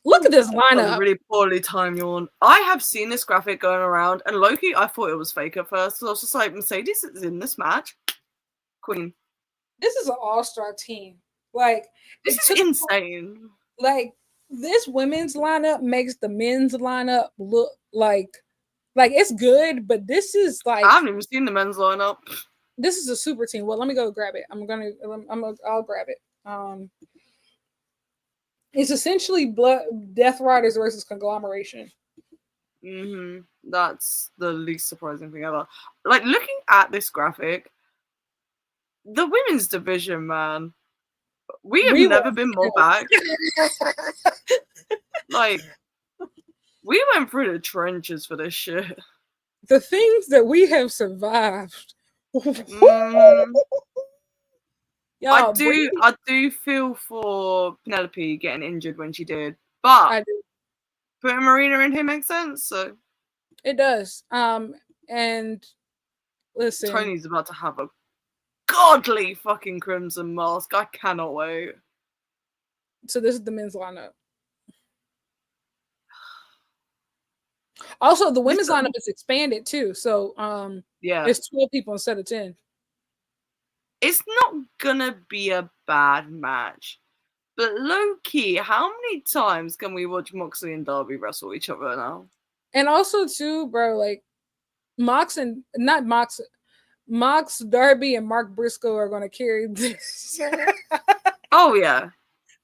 Look at this lineup. Really poorly timed yawn. I have seen this graphic going around, and Loki, I thought it was fake at first. So I was just like, Mercedes is in this match. Queen. This is an all-star team. Like, this is insane. Like, this women's lineup makes the men's lineup look like it's good, but this is like I haven't even seen the men's lineup. This is a super team. Well, let me go grab it. I'll grab it. It's essentially Death Riders versus Conglomeration. That's the least surprising thing ever. Like, looking at this graphic, the women's division, man, we have never been more back. Like, we went through the trenches for this shit. The things that we have survived. I do feel for Penelope getting injured when she did, but putting Marina in here makes sense. So it does. And listen, Tony's about to have a godly fucking crimson mask. I cannot wait. So this is the men's lineup. Also, the women's lineup is expanded too. So it's 12 people instead of 10. It's not gonna be a bad match. But low-key, how many times can we watch Moxley and Darby wrestle each other now? And also too, bro, like Mox, Darby, and Mark Briscoe are gonna carry this. Oh yeah.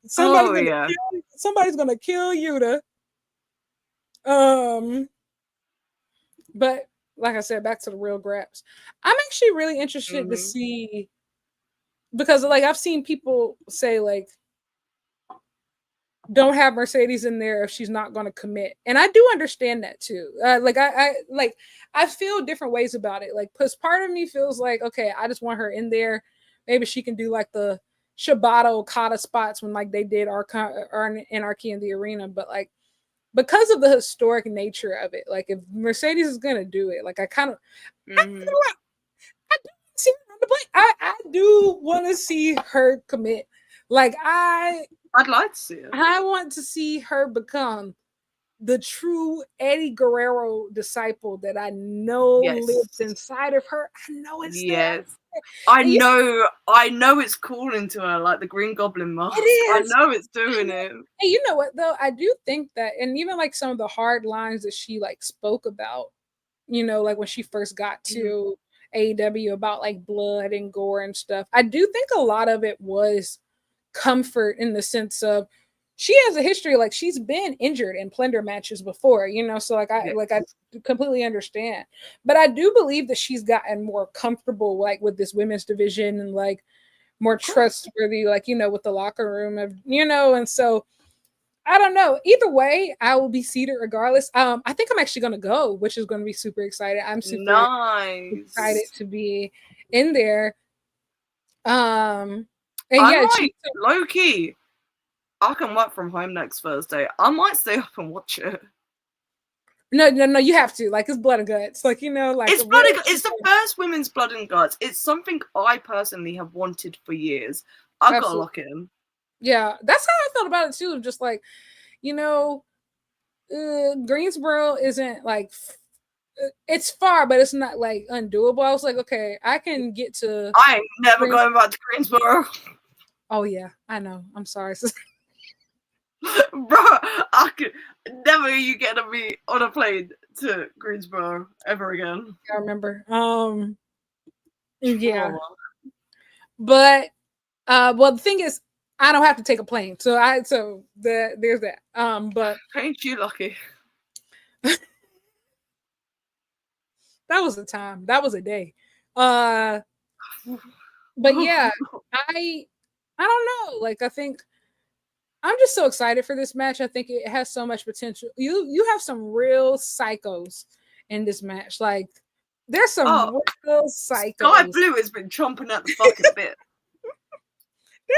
Somebody's gonna kill Yuta. But like I said, back to the real Graps. I'm actually really interested to see, because like I've seen people say like, don't have Mercedes in there if she's not going to commit, and I do understand that too. I feel different ways about it. Like, because part of me feels like, okay, I just want her in there. Maybe she can do like the Shibata Okada spots when like they did Anarchy in the Arena, but like, because of the historic nature of it, like if Mercedes is gonna do it, like I do see her on the plate. I do want to see her commit. Like I'd like to see it. I want to see her become the true Eddie Guerrero disciple that I know lives inside of her. I know it's there. I know it's calling to her like the Green Goblin mask. It is. I know it's doing it. And you know what though? I do think that, and even like some of the hard lines that she like spoke about, you know, like when she first got to AEW about like blood and gore and stuff. I do think a lot of it was comfort in the sense of she has a history, like she's been injured in Plender matches before, you know, so like I completely understand. But I do believe that she's gotten more comfortable like with this women's division and like more trustworthy, like, you know, with the locker room of, you know, and so I don't know. Either way, I will be seated regardless. I think I'm actually gonna go, which is gonna be super excited. I'm super excited to be in there. And low key, I can work from home next Thursday. I might stay up and watch it. No, you have to. Like, it's Blood and Guts. Like, you know, like it's Blood and Guts. It's the first women's Blood and Guts. It's something I personally have wanted for years. I've got to lock it in. Yeah, that's how I felt about it too. Just like, you know, Greensboro isn't like, it's far, but it's not like undoable. I was like, okay, I can get to. I ain't never going back to Greensboro. Oh yeah, I know. I'm sorry. Bro, I could never you getting me on a plane to Greensboro ever again. I remember. Yeah. Trauma. But well, the thing is, I don't have to take a plane, so there's that. But Ain't you lucky? that was a time. That was a day. But yeah, I don't know. Like, I think I'm just so excited for this match. I think it has so much potential. You have some real psychos in this match. Like, there's some real psychos. Sky Blue has been chomping at the fucking bit.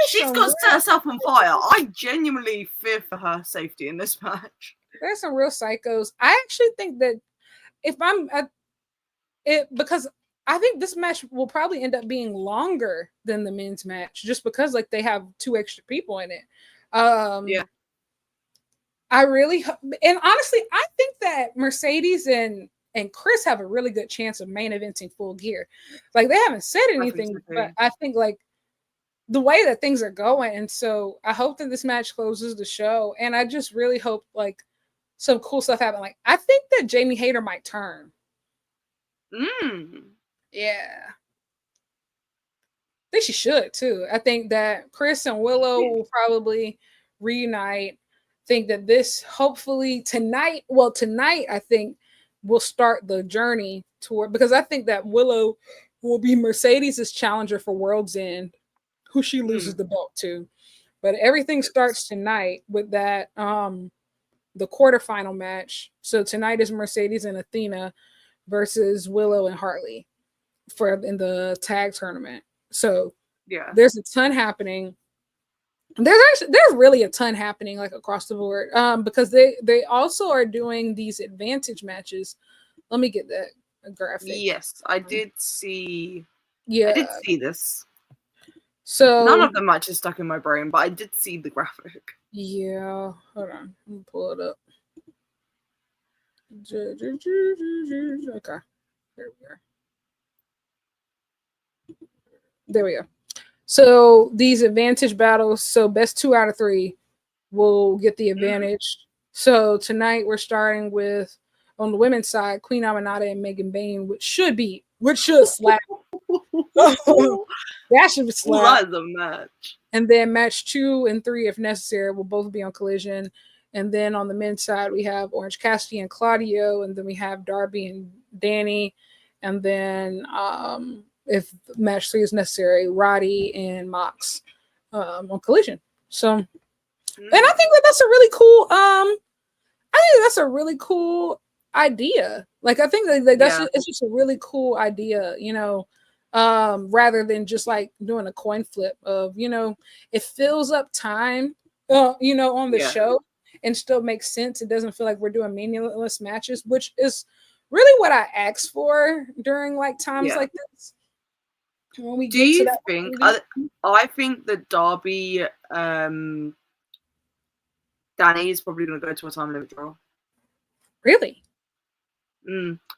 She's got to set herself on fire. I genuinely fear for her safety in this match. There's some real psychos. I actually think that if I'm because I think this match will probably end up being longer than the men's match, just because like they have 2 extra people in it. Yeah. I really and honestly, I think that Mercedes and Chris have a really good chance of main eventing Full Gear. Like, they haven't said anything, but I think like the way that things are going, and so I hope that this match closes the show, and I just really hope like some cool stuff happen. Like, I think that Jamie Hayter might turn. Yeah. I think she should too. I think that Chris and Willow will probably reunite. Think that this hopefully tonight I think will start the journey toward, because I think that Willow will be Mercedes' challenger for World's End, who she loses the belt to. But everything starts tonight with that the quarterfinal match. So tonight is Mercedes and Athena versus Willow and Hartley in the tag tournament. So yeah, there's a ton happening. There's really a ton happening like across the board, because they also are doing these advantage matches. Let me get that graphic. Yes, I did see. Yeah, I did see this. So none of the matches stuck in my brain, but I did see the graphic. Yeah, hold on, let me pull it up. Okay, there we go. There we go. So these advantage battles, so best 2 out of 3 will get the advantage. So tonight we're starting with, on the women's side, Queen Aminata and Megan Bain, which should slap. That should slap. That is a match. And then match 2 and 3, if necessary, will both be on Collision. And then on the men's side, we have Orange Cassidy and Claudio, and then we have Darby and Danny, and then if match 3 is necessary, Roddy and Mox on Collision. So, and I think that's a really cool. I think that's a really cool idea. Like, I think that it's just a really cool idea, you know. Rather than just like doing a coin flip of, you know, it fills up time, you know, on the show and still makes sense. It doesn't feel like we're doing meaningless matches, which is really what I asked for during like times like this. When we do you think? I think that Darby, Danny is probably going to go to a time limit draw. Really?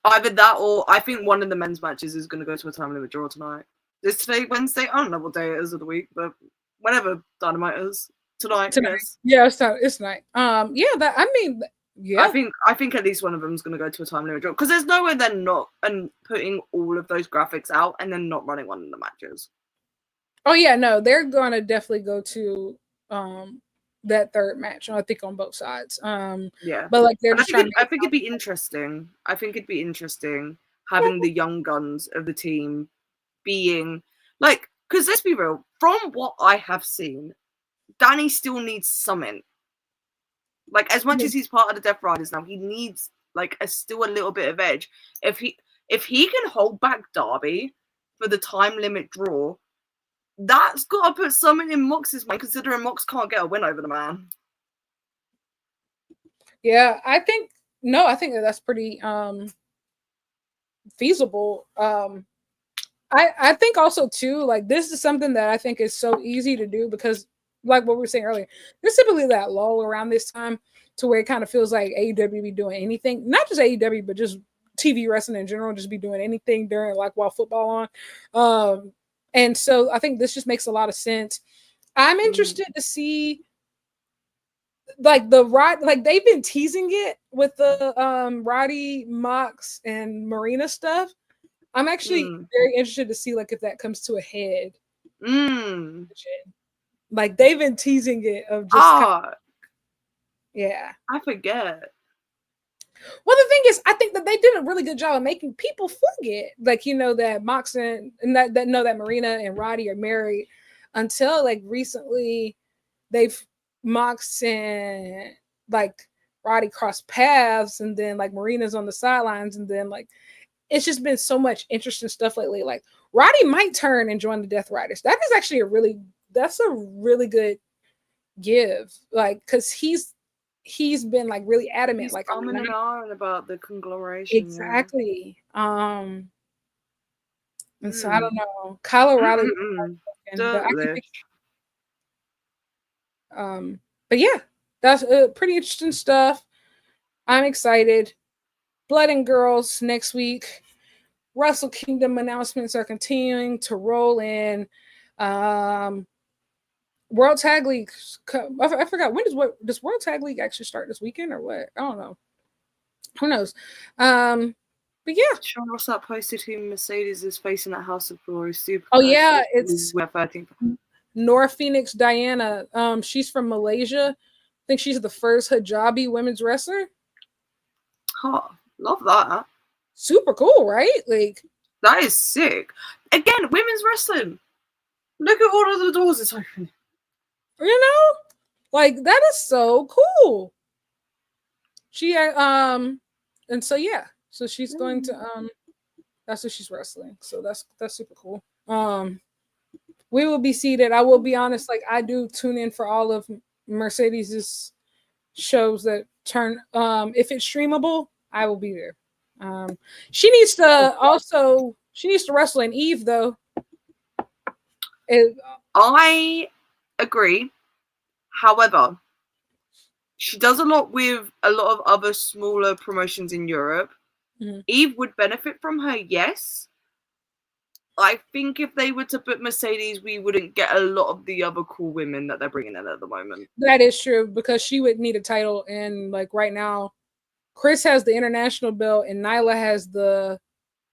Either that, or I think one of the men's matches is going to go to a time limit draw tonight. Is today Wednesday? I don't know what day it is of the week, but whenever Dynamite is tonight. Yes. Yeah, it's tonight. I think at least one of them is going to go to a time limit draw, because there's no way they're not and putting all of those graphics out and then not running one of the matches. Oh yeah, no, they're going to definitely go to that third match, I think, on both sides. But like they're just I think it'd be interesting. I think it'd be interesting having the young guns of the team being like, because let's be real, from what I have seen, Danny still needs something. Like, as much as he's part of the Death Riders now, he needs like still a little bit of edge. If he can hold back Darby for the time limit draw, that's got to put something in Mox's mind, considering Mox can't get a win over the man. Yeah, I think that's pretty feasible. I think also too, like, this is something that I think is so easy to do, because like what we were saying earlier, there's typically that lull around this time to where it kind of feels like AEW be doing anything, not just AEW, but just TV wrestling in general, just be doing anything during like while football on. And so I think this just makes a lot of sense. I'm interested to see like the Rod, like they've been teasing it with the Roddy, Mox, and Marina stuff. I'm actually very interested to see like if that comes to a head. Like they've been teasing it of just yeah. I forget. Well, the thing is, I think that they did a really good job of making people forget, like that Mox and that know that Marina and Roddy are married until like recently. They've Mox and like Roddy crossed paths, and then like Marina's on the sidelines, and then like it's just been so much interesting stuff lately. Like Roddy might turn and join the Death Riders. That is actually a really good give, like because he's been like really adamant, he's like I'm and on about the conglomeration. Exactly. And so I don't know. Kyle O'Reilly, but I can but yeah, that's pretty interesting stuff. I'm excited. Blood and Girls next week. Wrestle Kingdom announcements are continuing to roll in. World Tag League. I forgot, when does World Tag League actually start this weekend or what? I don't know. Who knows? But yeah. Sean Ross that posted who Mercedes is facing at House of Glory. Super. Oh yeah, it's Nora Phoenix Diana. She's from Malaysia. I think she's the first hijabi women's wrestler. Oh, love that. Super cool, right? Like that is sick. Again, women's wrestling. Look at all of the doors it's open. Like that is so cool. She and so yeah, so she's going to that's what she's wrestling. So that's super cool. We will be seated. I will be honest, like I do tune in for all of Mercedes's shows that turn if it's streamable, I will be there. She needs to wrestle in Eve though. I agree. However, she does a lot with a lot of other smaller promotions in Europe. Eve would benefit from her, yes. I think if they were to put Mercedes, we wouldn't get a lot of the other cool women that they're bringing in at the moment. That is true, because she would need a title, and like right now, Chris has the international belt, and Nyla has the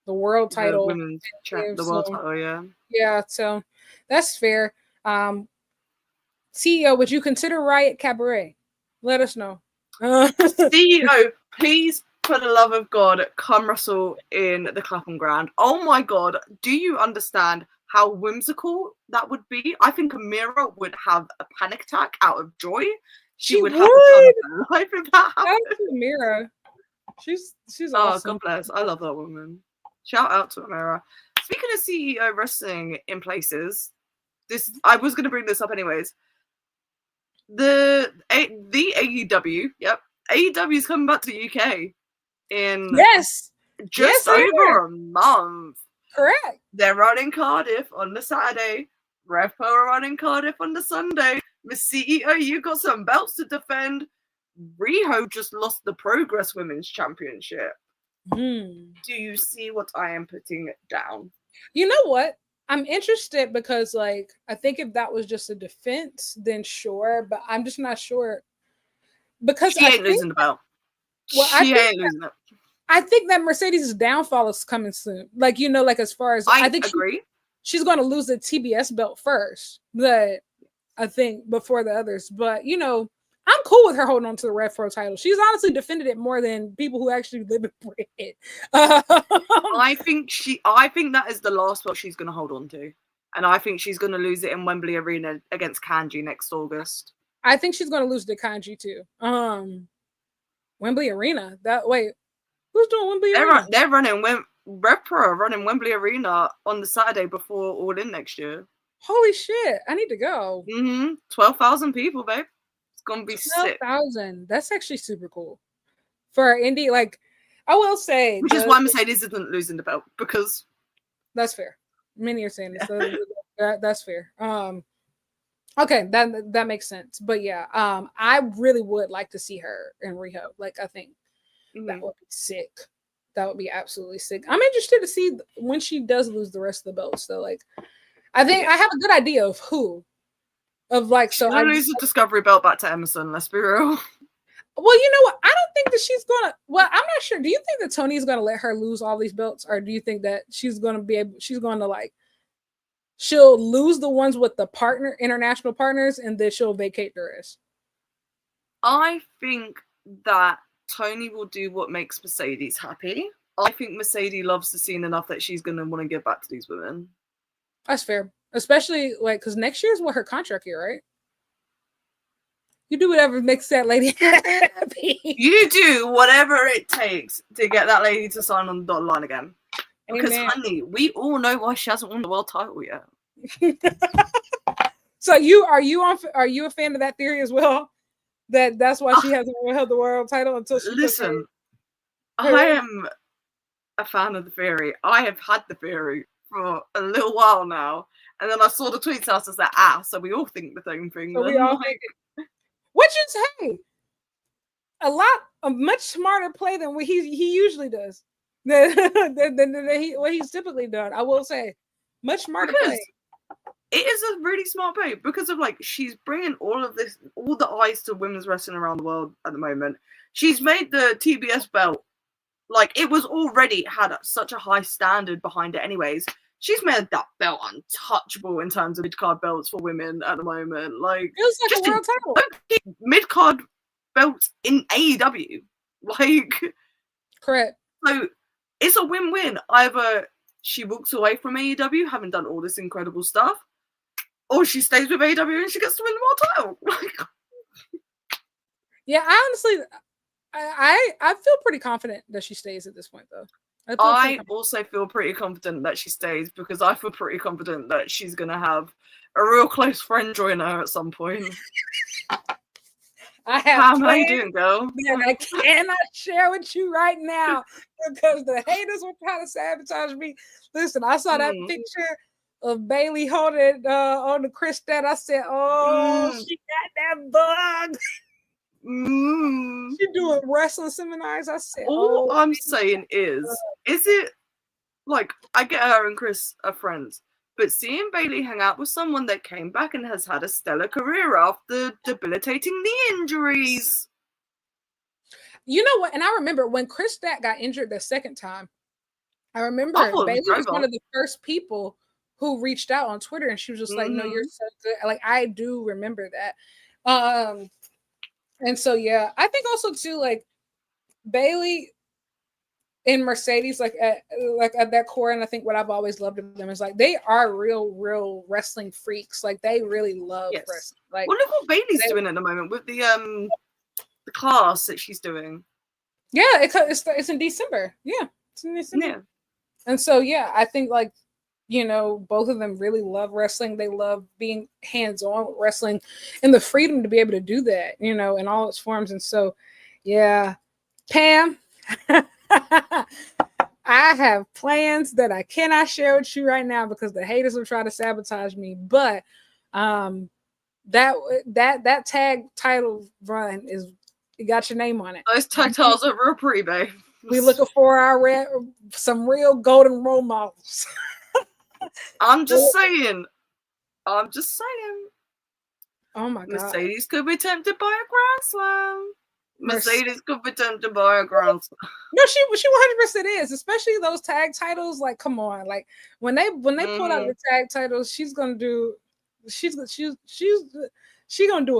world title, the women's the world title, yeah. Yeah, so that's fair. CEO, would you consider Riot Cabaret? Let us know. CEO, please, for the love of God, come wrestle in the Clapham Ground. Oh my God, do you understand how whimsical that would be? I think Amira would have a panic attack out of joy. She would have a ton of life if that happened. Amira. She's awesome. Oh, God bless. I love that woman. Shout out to Amira. Speaking of CEO wrestling in places, I was going to bring this up anyways. The AEW, yep. AEW is coming back to the UK in just over a month. Correct. They're running Cardiff on the Saturday. Repo are running Cardiff on the Sunday. Miss CEO, you got some belts to defend. Riho just lost the Progress Women's Championship. Do you see what I am putting down? You know what? I'm interested because, like, I think if that was just a defense, then sure, but I'm just not sure. Because she ain't losing the belt. Well, she ain't losing it. I think that Mercedes' downfall is coming soon. Like, like as far as I think agree. She's going to lose the TBS belt first, but I think before the others. But I'm cool with her holding on to the Red Pro title. She's honestly defended it more than people who actually live and breathe it. I think that is the last belt she's going to hold on to. And I think she's going to lose it in Wembley Arena against Kanji next August. I think she's going to lose to Kanji too. Wembley Arena. Who's doing Wembley Arena? They're running Red Pro are running Wembley Arena on the Saturday before All In next year. Holy shit! I need to go. 12,000 people, babe. Gonna be 12,000. That's actually super cool for indie. Like, I will say, which is why Mercedes isn't losing the belt, because that's fair. Many are saying this. So that's fair. Okay, that makes sense. But yeah, I really would like to see her in Riho. Like, I think that would be sick. That would be absolutely sick. I'm interested to see when she does lose the rest of the belts. So, like, I think I have a good idea of who. of like, She's so gonna lose the Discovery belt back to Emerson, let's be real. Well, you know what? I don't think that she's gonna. Well, I'm not sure. Do you think that Tony's gonna let her lose all these belts, or do you think that she's gonna be able? She's gonna like. She'll lose the ones with the international partners, and then she'll vacate the rest. I think that Tony will do what makes Mercedes happy. I think Mercedes loves the scene enough that she's gonna want to give back to these women. That's fair, especially like because next year's what her contract year, right? You do whatever makes that lady happy. You do whatever it takes to get that lady to sign on the dotted line again. Because, Amen. honey, we all know why she hasn't won the world title yet. So are you a fan of that theory as well? That's why she hasn't held the world title until she. Listen, I am a fan of the theory. I have had the theory for a little while now, and then I saw the tweets. I was like, so we all think the same thing. So we all think. Which is, hey, a much smarter play than what he usually does. than what he's typically done. I will say, much smarter play. It is a really smart play because of like she's bringing all the eyes to women's wrestling around the world at the moment. She's made the TBS belt like it was already had such a high standard behind it. Anyways, she's made that belt untouchable in terms of mid-card belts for women at the moment. Like, feels like a world title. Mid-card belts in AEW, like, correct. So it's a win-win. Either she walks away from AEW, having done all this incredible stuff, or she stays with AEW and she gets to win the world title. Yeah, I honestly, I feel pretty confident that she stays at this point, though. I also feel pretty confident that she stays because I feel pretty confident that she's going to have a real close friend join her at some point. I have how you doing, girl? Man, I cannot share with you right now because the haters will try to sabotage me. Listen, I saw that picture of Bailey holding on the Chris that I said, she got that bug. She doing wrestling seminars. I said, all I'm saying is it like I get her and Chris are friends, but seeing Bailey hang out with someone that came back and has had a stellar career after debilitating knee injuries. You know what? And I remember when Chris Stat got injured the second time, I remember Bailey was one of the first people who reached out on Twitter, and she was just like, "No, you're so good." Like, I do remember that. And so, yeah, I think also too, like Bailey and Mercedes, like at that core, and I think what I've always loved of them is like they are real wrestling freaks. Like they really love wrestling. Like, well, look what Bailey's doing at the moment with the class that she's doing. Yeah, it's in December. Yeah, it's in December. Yeah. And so, yeah, I think like, you know, both of them really love wrestling. They love being hands-on with wrestling and the freedom to be able to do that, you know, in all its forms. And so, yeah, Pam, I have plans that I cannot share with you right now because the haters will try to sabotage me. But that tag title run is, it got your name on it. Those tag titles are real pretty, babe. We looking for some real golden role models. I'm just saying. Oh my God. Mercedes could be tempted by a Grand Slam. Mercedes could be tempted by a Grand Slam. No, she 100% is, especially those tag titles. Like, come on, like when they pulled out the tag titles, she's gonna do a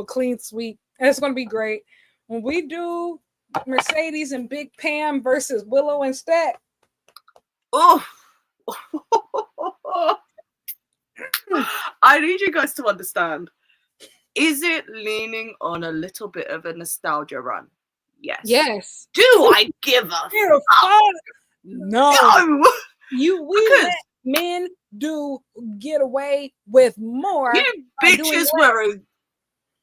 clean sweep, and it's gonna be great. When we do Mercedes and Big Pam versus Willow and Stat. Oh. I need you guys to understand. Is it leaning on a little bit of a nostalgia run? Yes. Yes. Do I give a fuck? No. We let men get away with more. You bitches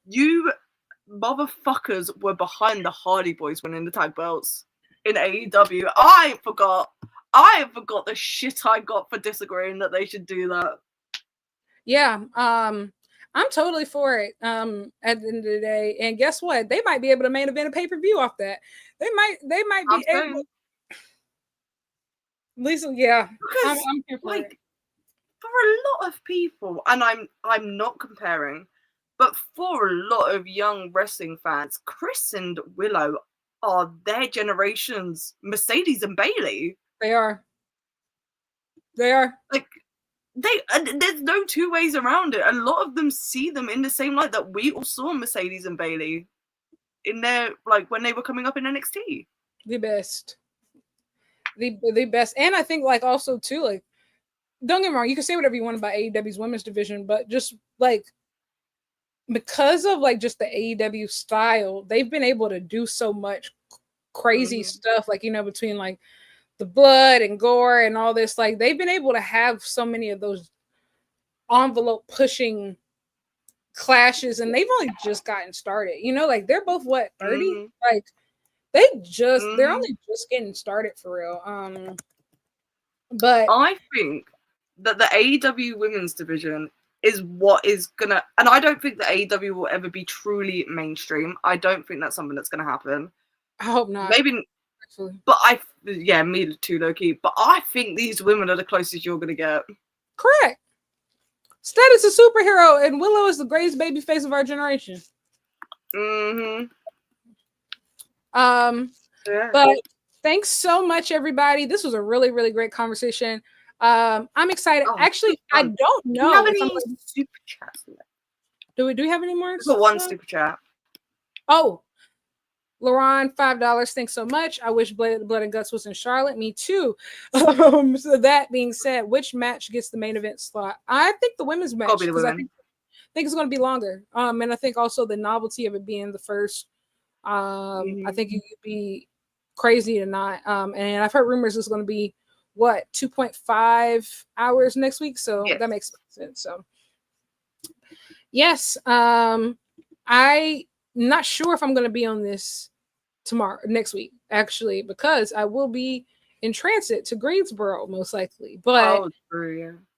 you motherfuckers were behind the Hardy Boys winning the tag belts in AEW. I forgot the shit I got for disagreeing that they should do that. Yeah, I'm totally for it. At the end of the day, and guess what? They might be able to main event a pay-per-view off that. They might be able. Lisa, yeah, because I'm here for it. For a lot of people, and I'm not comparing, But for a lot of young wrestling fans, Chris and Willow are their generation's Mercedes and Bailey. They are. They are. Like, there's no two ways around it. A lot of them see them in the same light that we all saw Mercedes and Bailey in their, like, when they were coming up in NXT. The best. The best. And I think, like, also too, like, don't get me wrong, you can say whatever you want about AEW's women's division, but just like because of like just the AEW style, they've been able to do so much crazy stuff, like, you know, between like the blood and gore and all this, like they've been able to have so many of those envelope pushing clashes, and they've only just gotten started, you know, like they're both what, 30? Like they're only just getting started for real. But I think that the AEW women's division is what is gonna, and I don't think that AEW will ever be truly mainstream. I don't think that's something that's gonna happen. I hope not. Maybe, actually. But me too, Loki. But I think these women are the closest you're gonna get. Correct. Status a superhero, and Willow is the greatest baby face of our generation. But thanks so much, everybody. This was a really, really great conversation. I'm excited. Actually, I don't know. Do you have any super chats left? Do we have any more? I've got one super chat. Oh, Lauren, $5. Thanks so much. I wish Blood and Guts was in Charlotte. Me too. So that being said, which match gets the main event slot? I think the women's match, because I think it's going to be longer. And I think also the novelty of it being the first. I think it could be crazy to not. And I've heard rumors it's going to be 2.5 hours next week, so that makes sense. So yes, I'm not sure if I'm going to be on this next week, actually, because I will be in transit to Greensboro most likely. But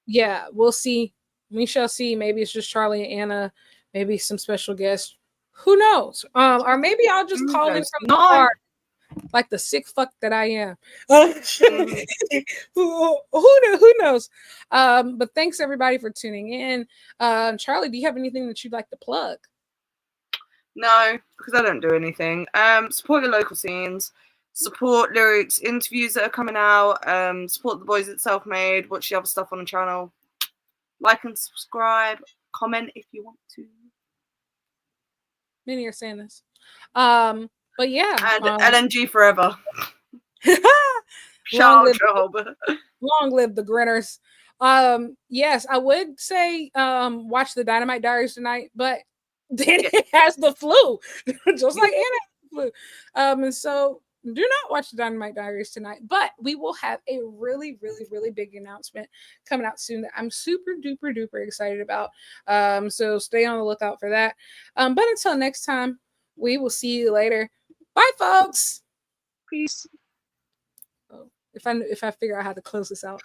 yeah, we'll see. We shall see. Maybe it's just Charlie and Anna, maybe some special guests, who knows. Or maybe I'll just call in from the car like the sick fuck that I am. Who knows? But thanks everybody for tuning in. Charlie, do you have anything that you'd like to plug? No, because I don't do anything. Support your local scenes, support Lyrics interviews that are coming out, support the boys at Selfmade, watch the other stuff on the channel, like and subscribe, comment if you want to. Many are saying this. But yeah, and LNG forever. Long live the Grinners. Yes, I would say watch the Dynamite Diaries tonight, but then it has the flu, just like Anna has the flu. And so do not watch the Dynamite Diaries tonight, but we will have a really, really, really big announcement coming out soon that I'm super duper duper excited about. So stay on the lookout for that. But until next time, we will see you later. Bye, folks. Peace. Oh, if I figure out how to close this out.